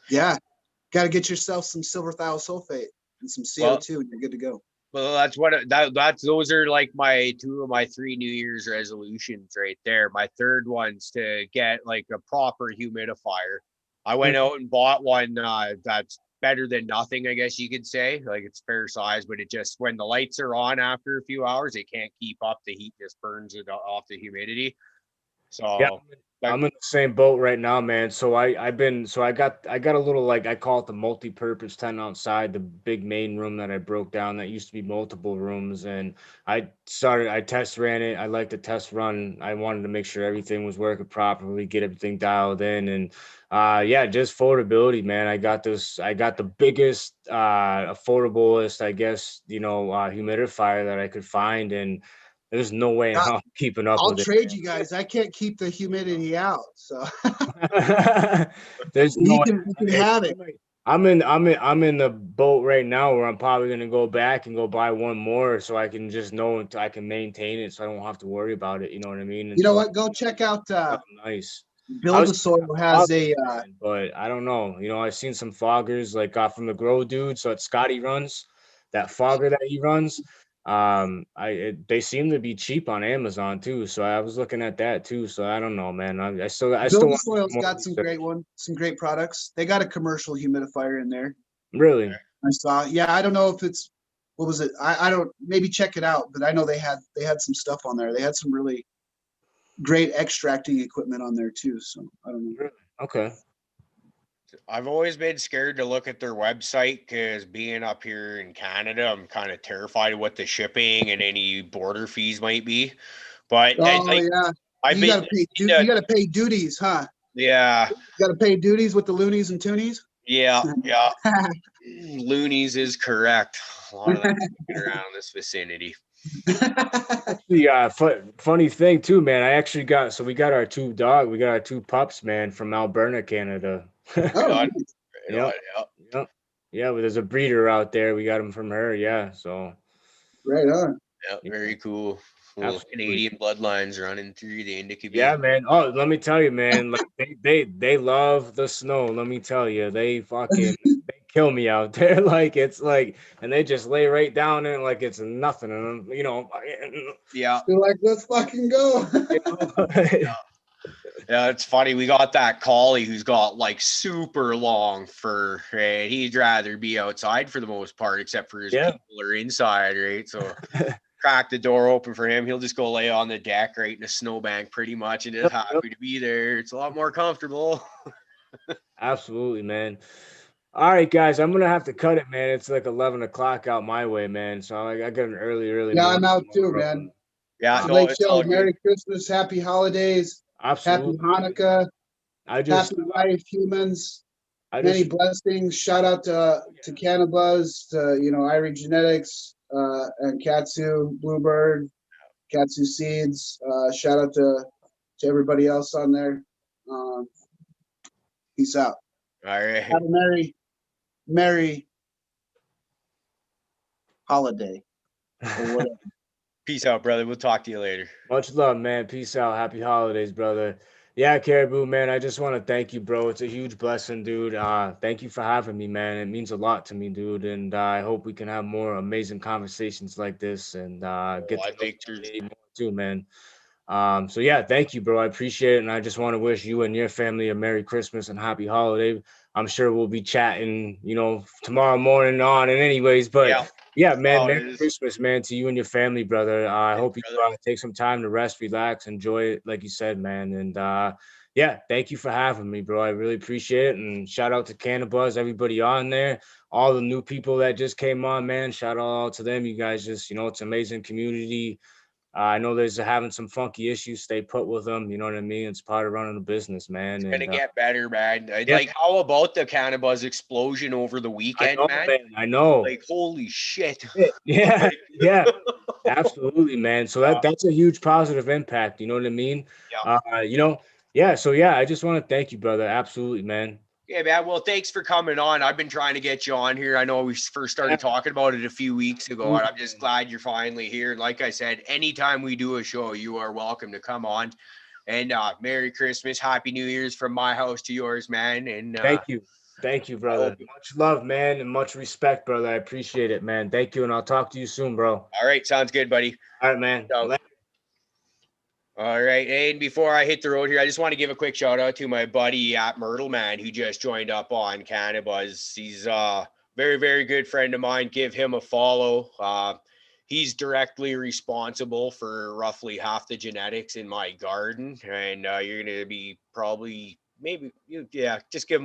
yeah, got to get yourself some silver thiosulfate and some well, CO2, and you're good to go. well, that's what that's those are like my two of my 3 New Year's resolutions right there. My third one's to get like a proper humidifier. I went out and bought one that's better than nothing, I guess you could say. Like it's fair size, but it just when the lights are on after a few hours, it can't keep up. The heat just burns it off the humidity. Yeah, So like, I'm in the same boat right now, man. So I got a little, like, I call it the multi-purpose tent outside the big main room that I broke down that used to be multiple rooms, and I test ran it. I like to test run. I wanted to make sure everything was working properly, get everything dialed in, and yeah, just affordability, man. I got the biggest affordablest, I guess, humidifier that I could find, and there's no way Uh, I'm keeping up I'll with it, trade man. you guys. I can't keep the humidity out, so There's no you can have it. I'm in the boat right now where I'm probably gonna go back and go buy one more so I can just know I can maintain it so I don't have to worry about it. You know what I mean? You know Until I what? Go check out something nice. I Build was a thinking Soil of has foggers, a man, but I don't know. You know, I've seen some foggers like from the Grow Dude. So it's Scotty runs that fogger that he runs. They seem to be cheap on Amazon too. So I was looking at that too. So I don't know, man. I still Build a want to do Soil's some more got research. some great products. They got a commercial humidifier in there. Really? I saw. Yeah, I don't know if it's what was it. I don't maybe check it out, but I know they had some stuff on there. They had some really great extracting equipment on there too. So I don't know. Really? Okay. I've always been scared to look at their website because being up here in Canada, I'm kind of terrified of what the shipping and any border fees might be. But it's Oh like yeah, I've you been, gotta pay. to, You gotta pay duties, huh? yeah, You gotta pay duties with the loonies and toonies. yeah. Loonies is correct. A lot of that around this vicinity. Actually, funny thing too, man. We got we got our two pups, man, from Alberta, Canada. Right Oh, on, nice. right on. Yep, yep, yeah. But there's a breeder out there. We got him from her. Yeah, so Right on. Yeah, yeah, very cool. Little absolutely. Canadian bloodlines running through the Yeah, Indicabee. man. Oh, let me tell you, man. Like they love the snow. Let me tell you, they kill me out there. Like it's like, and they just lay right down in it like it's nothing. And Yeah, You're like, let's fucking go. you know. yeah, it's funny. We got that collie who's got like super long fur, and he'd rather be outside for the most part, except for his Yeah. people are inside, right? So crack the door open for him. He'll just go lay on the deck right in a snowbank pretty much and just happy to be there. It's a lot more comfortable. Absolutely, man. All right, guys, I'm gonna have to cut it, man. It's like 11 o'clock out my way, man. So I got an early Yeah, morning I'm out too, tomorrow. man. Yeah, It's a no, late it's show. all good. Merry Christmas, happy holidays, Absolutely. happy Hanukkah, I just happy life, humans. I Many just blessings. Shout out to Cannabuzz, to Irie Genetics, and Katsu Bluebird, Katsu Seeds. Shout out to everybody else on there. Um, peace out. All right. Have a merry holiday or whatever. Peace out, brother. We'll talk to you later. much love, man. Peace out. Happy holidays, brother. Yeah, Caribou, man. I just want to thank you, bro. It's a huge blessing, dude. Thank you for having me, man. It means a lot to me, dude. And I hope we can have more amazing conversations like this and get I to know think each there's other more too, man. So yeah, thank you, bro. I appreciate it. And I just want to wish you and your family a Merry Christmas and Happy Holiday. I'm sure we'll be chatting, tomorrow morning on and anyways, but yeah, man, how it Merry is. Christmas, man, to you and your family, brother. I hope you brother. take some time to rest, relax, enjoy it, like you said, man. And yeah, thank you for having me, bro. I really appreciate it. And shout out to Cannabuzz, everybody on there, all the new people that just came on, man. Shout out to them. You guys just, it's an amazing community. I know there's having some funky issues. Stay put with them. You know what I mean? It's part of running a business, man. It's And gonna get better, man. yeah. Like, how about the Cannabis explosion over the I weekend, know, man? man. I know. Like, holy shit. Yeah, Like, yeah, absolutely, man. So that's a huge positive impact. You know what I mean? Yeah. So yeah, I just want to thank you, brother. Absolutely, man. yeah, man. Well, thanks for coming on. I've been trying to get you on here. I know we first started talking about it a few weeks ago, and I'm just glad you're finally here. And like I said, anytime we do a show, you are welcome to come on. And Merry Christmas, Happy New Year's from my house to yours, man. And Thank you, brother. Much love, man, and much respect, brother. I appreciate it, man. Thank you, and I'll talk to you soon, bro. all right, sounds good, buddy. All right, man. So, all right. And before I hit the road here, I just want to give a quick shout out to my buddy at Myrtle Man who just joined up on Cannabis. He's a very, very good friend of mine. Give him a follow. He's directly responsible for roughly half the genetics in my garden. And you're going to be probably, maybe, just give him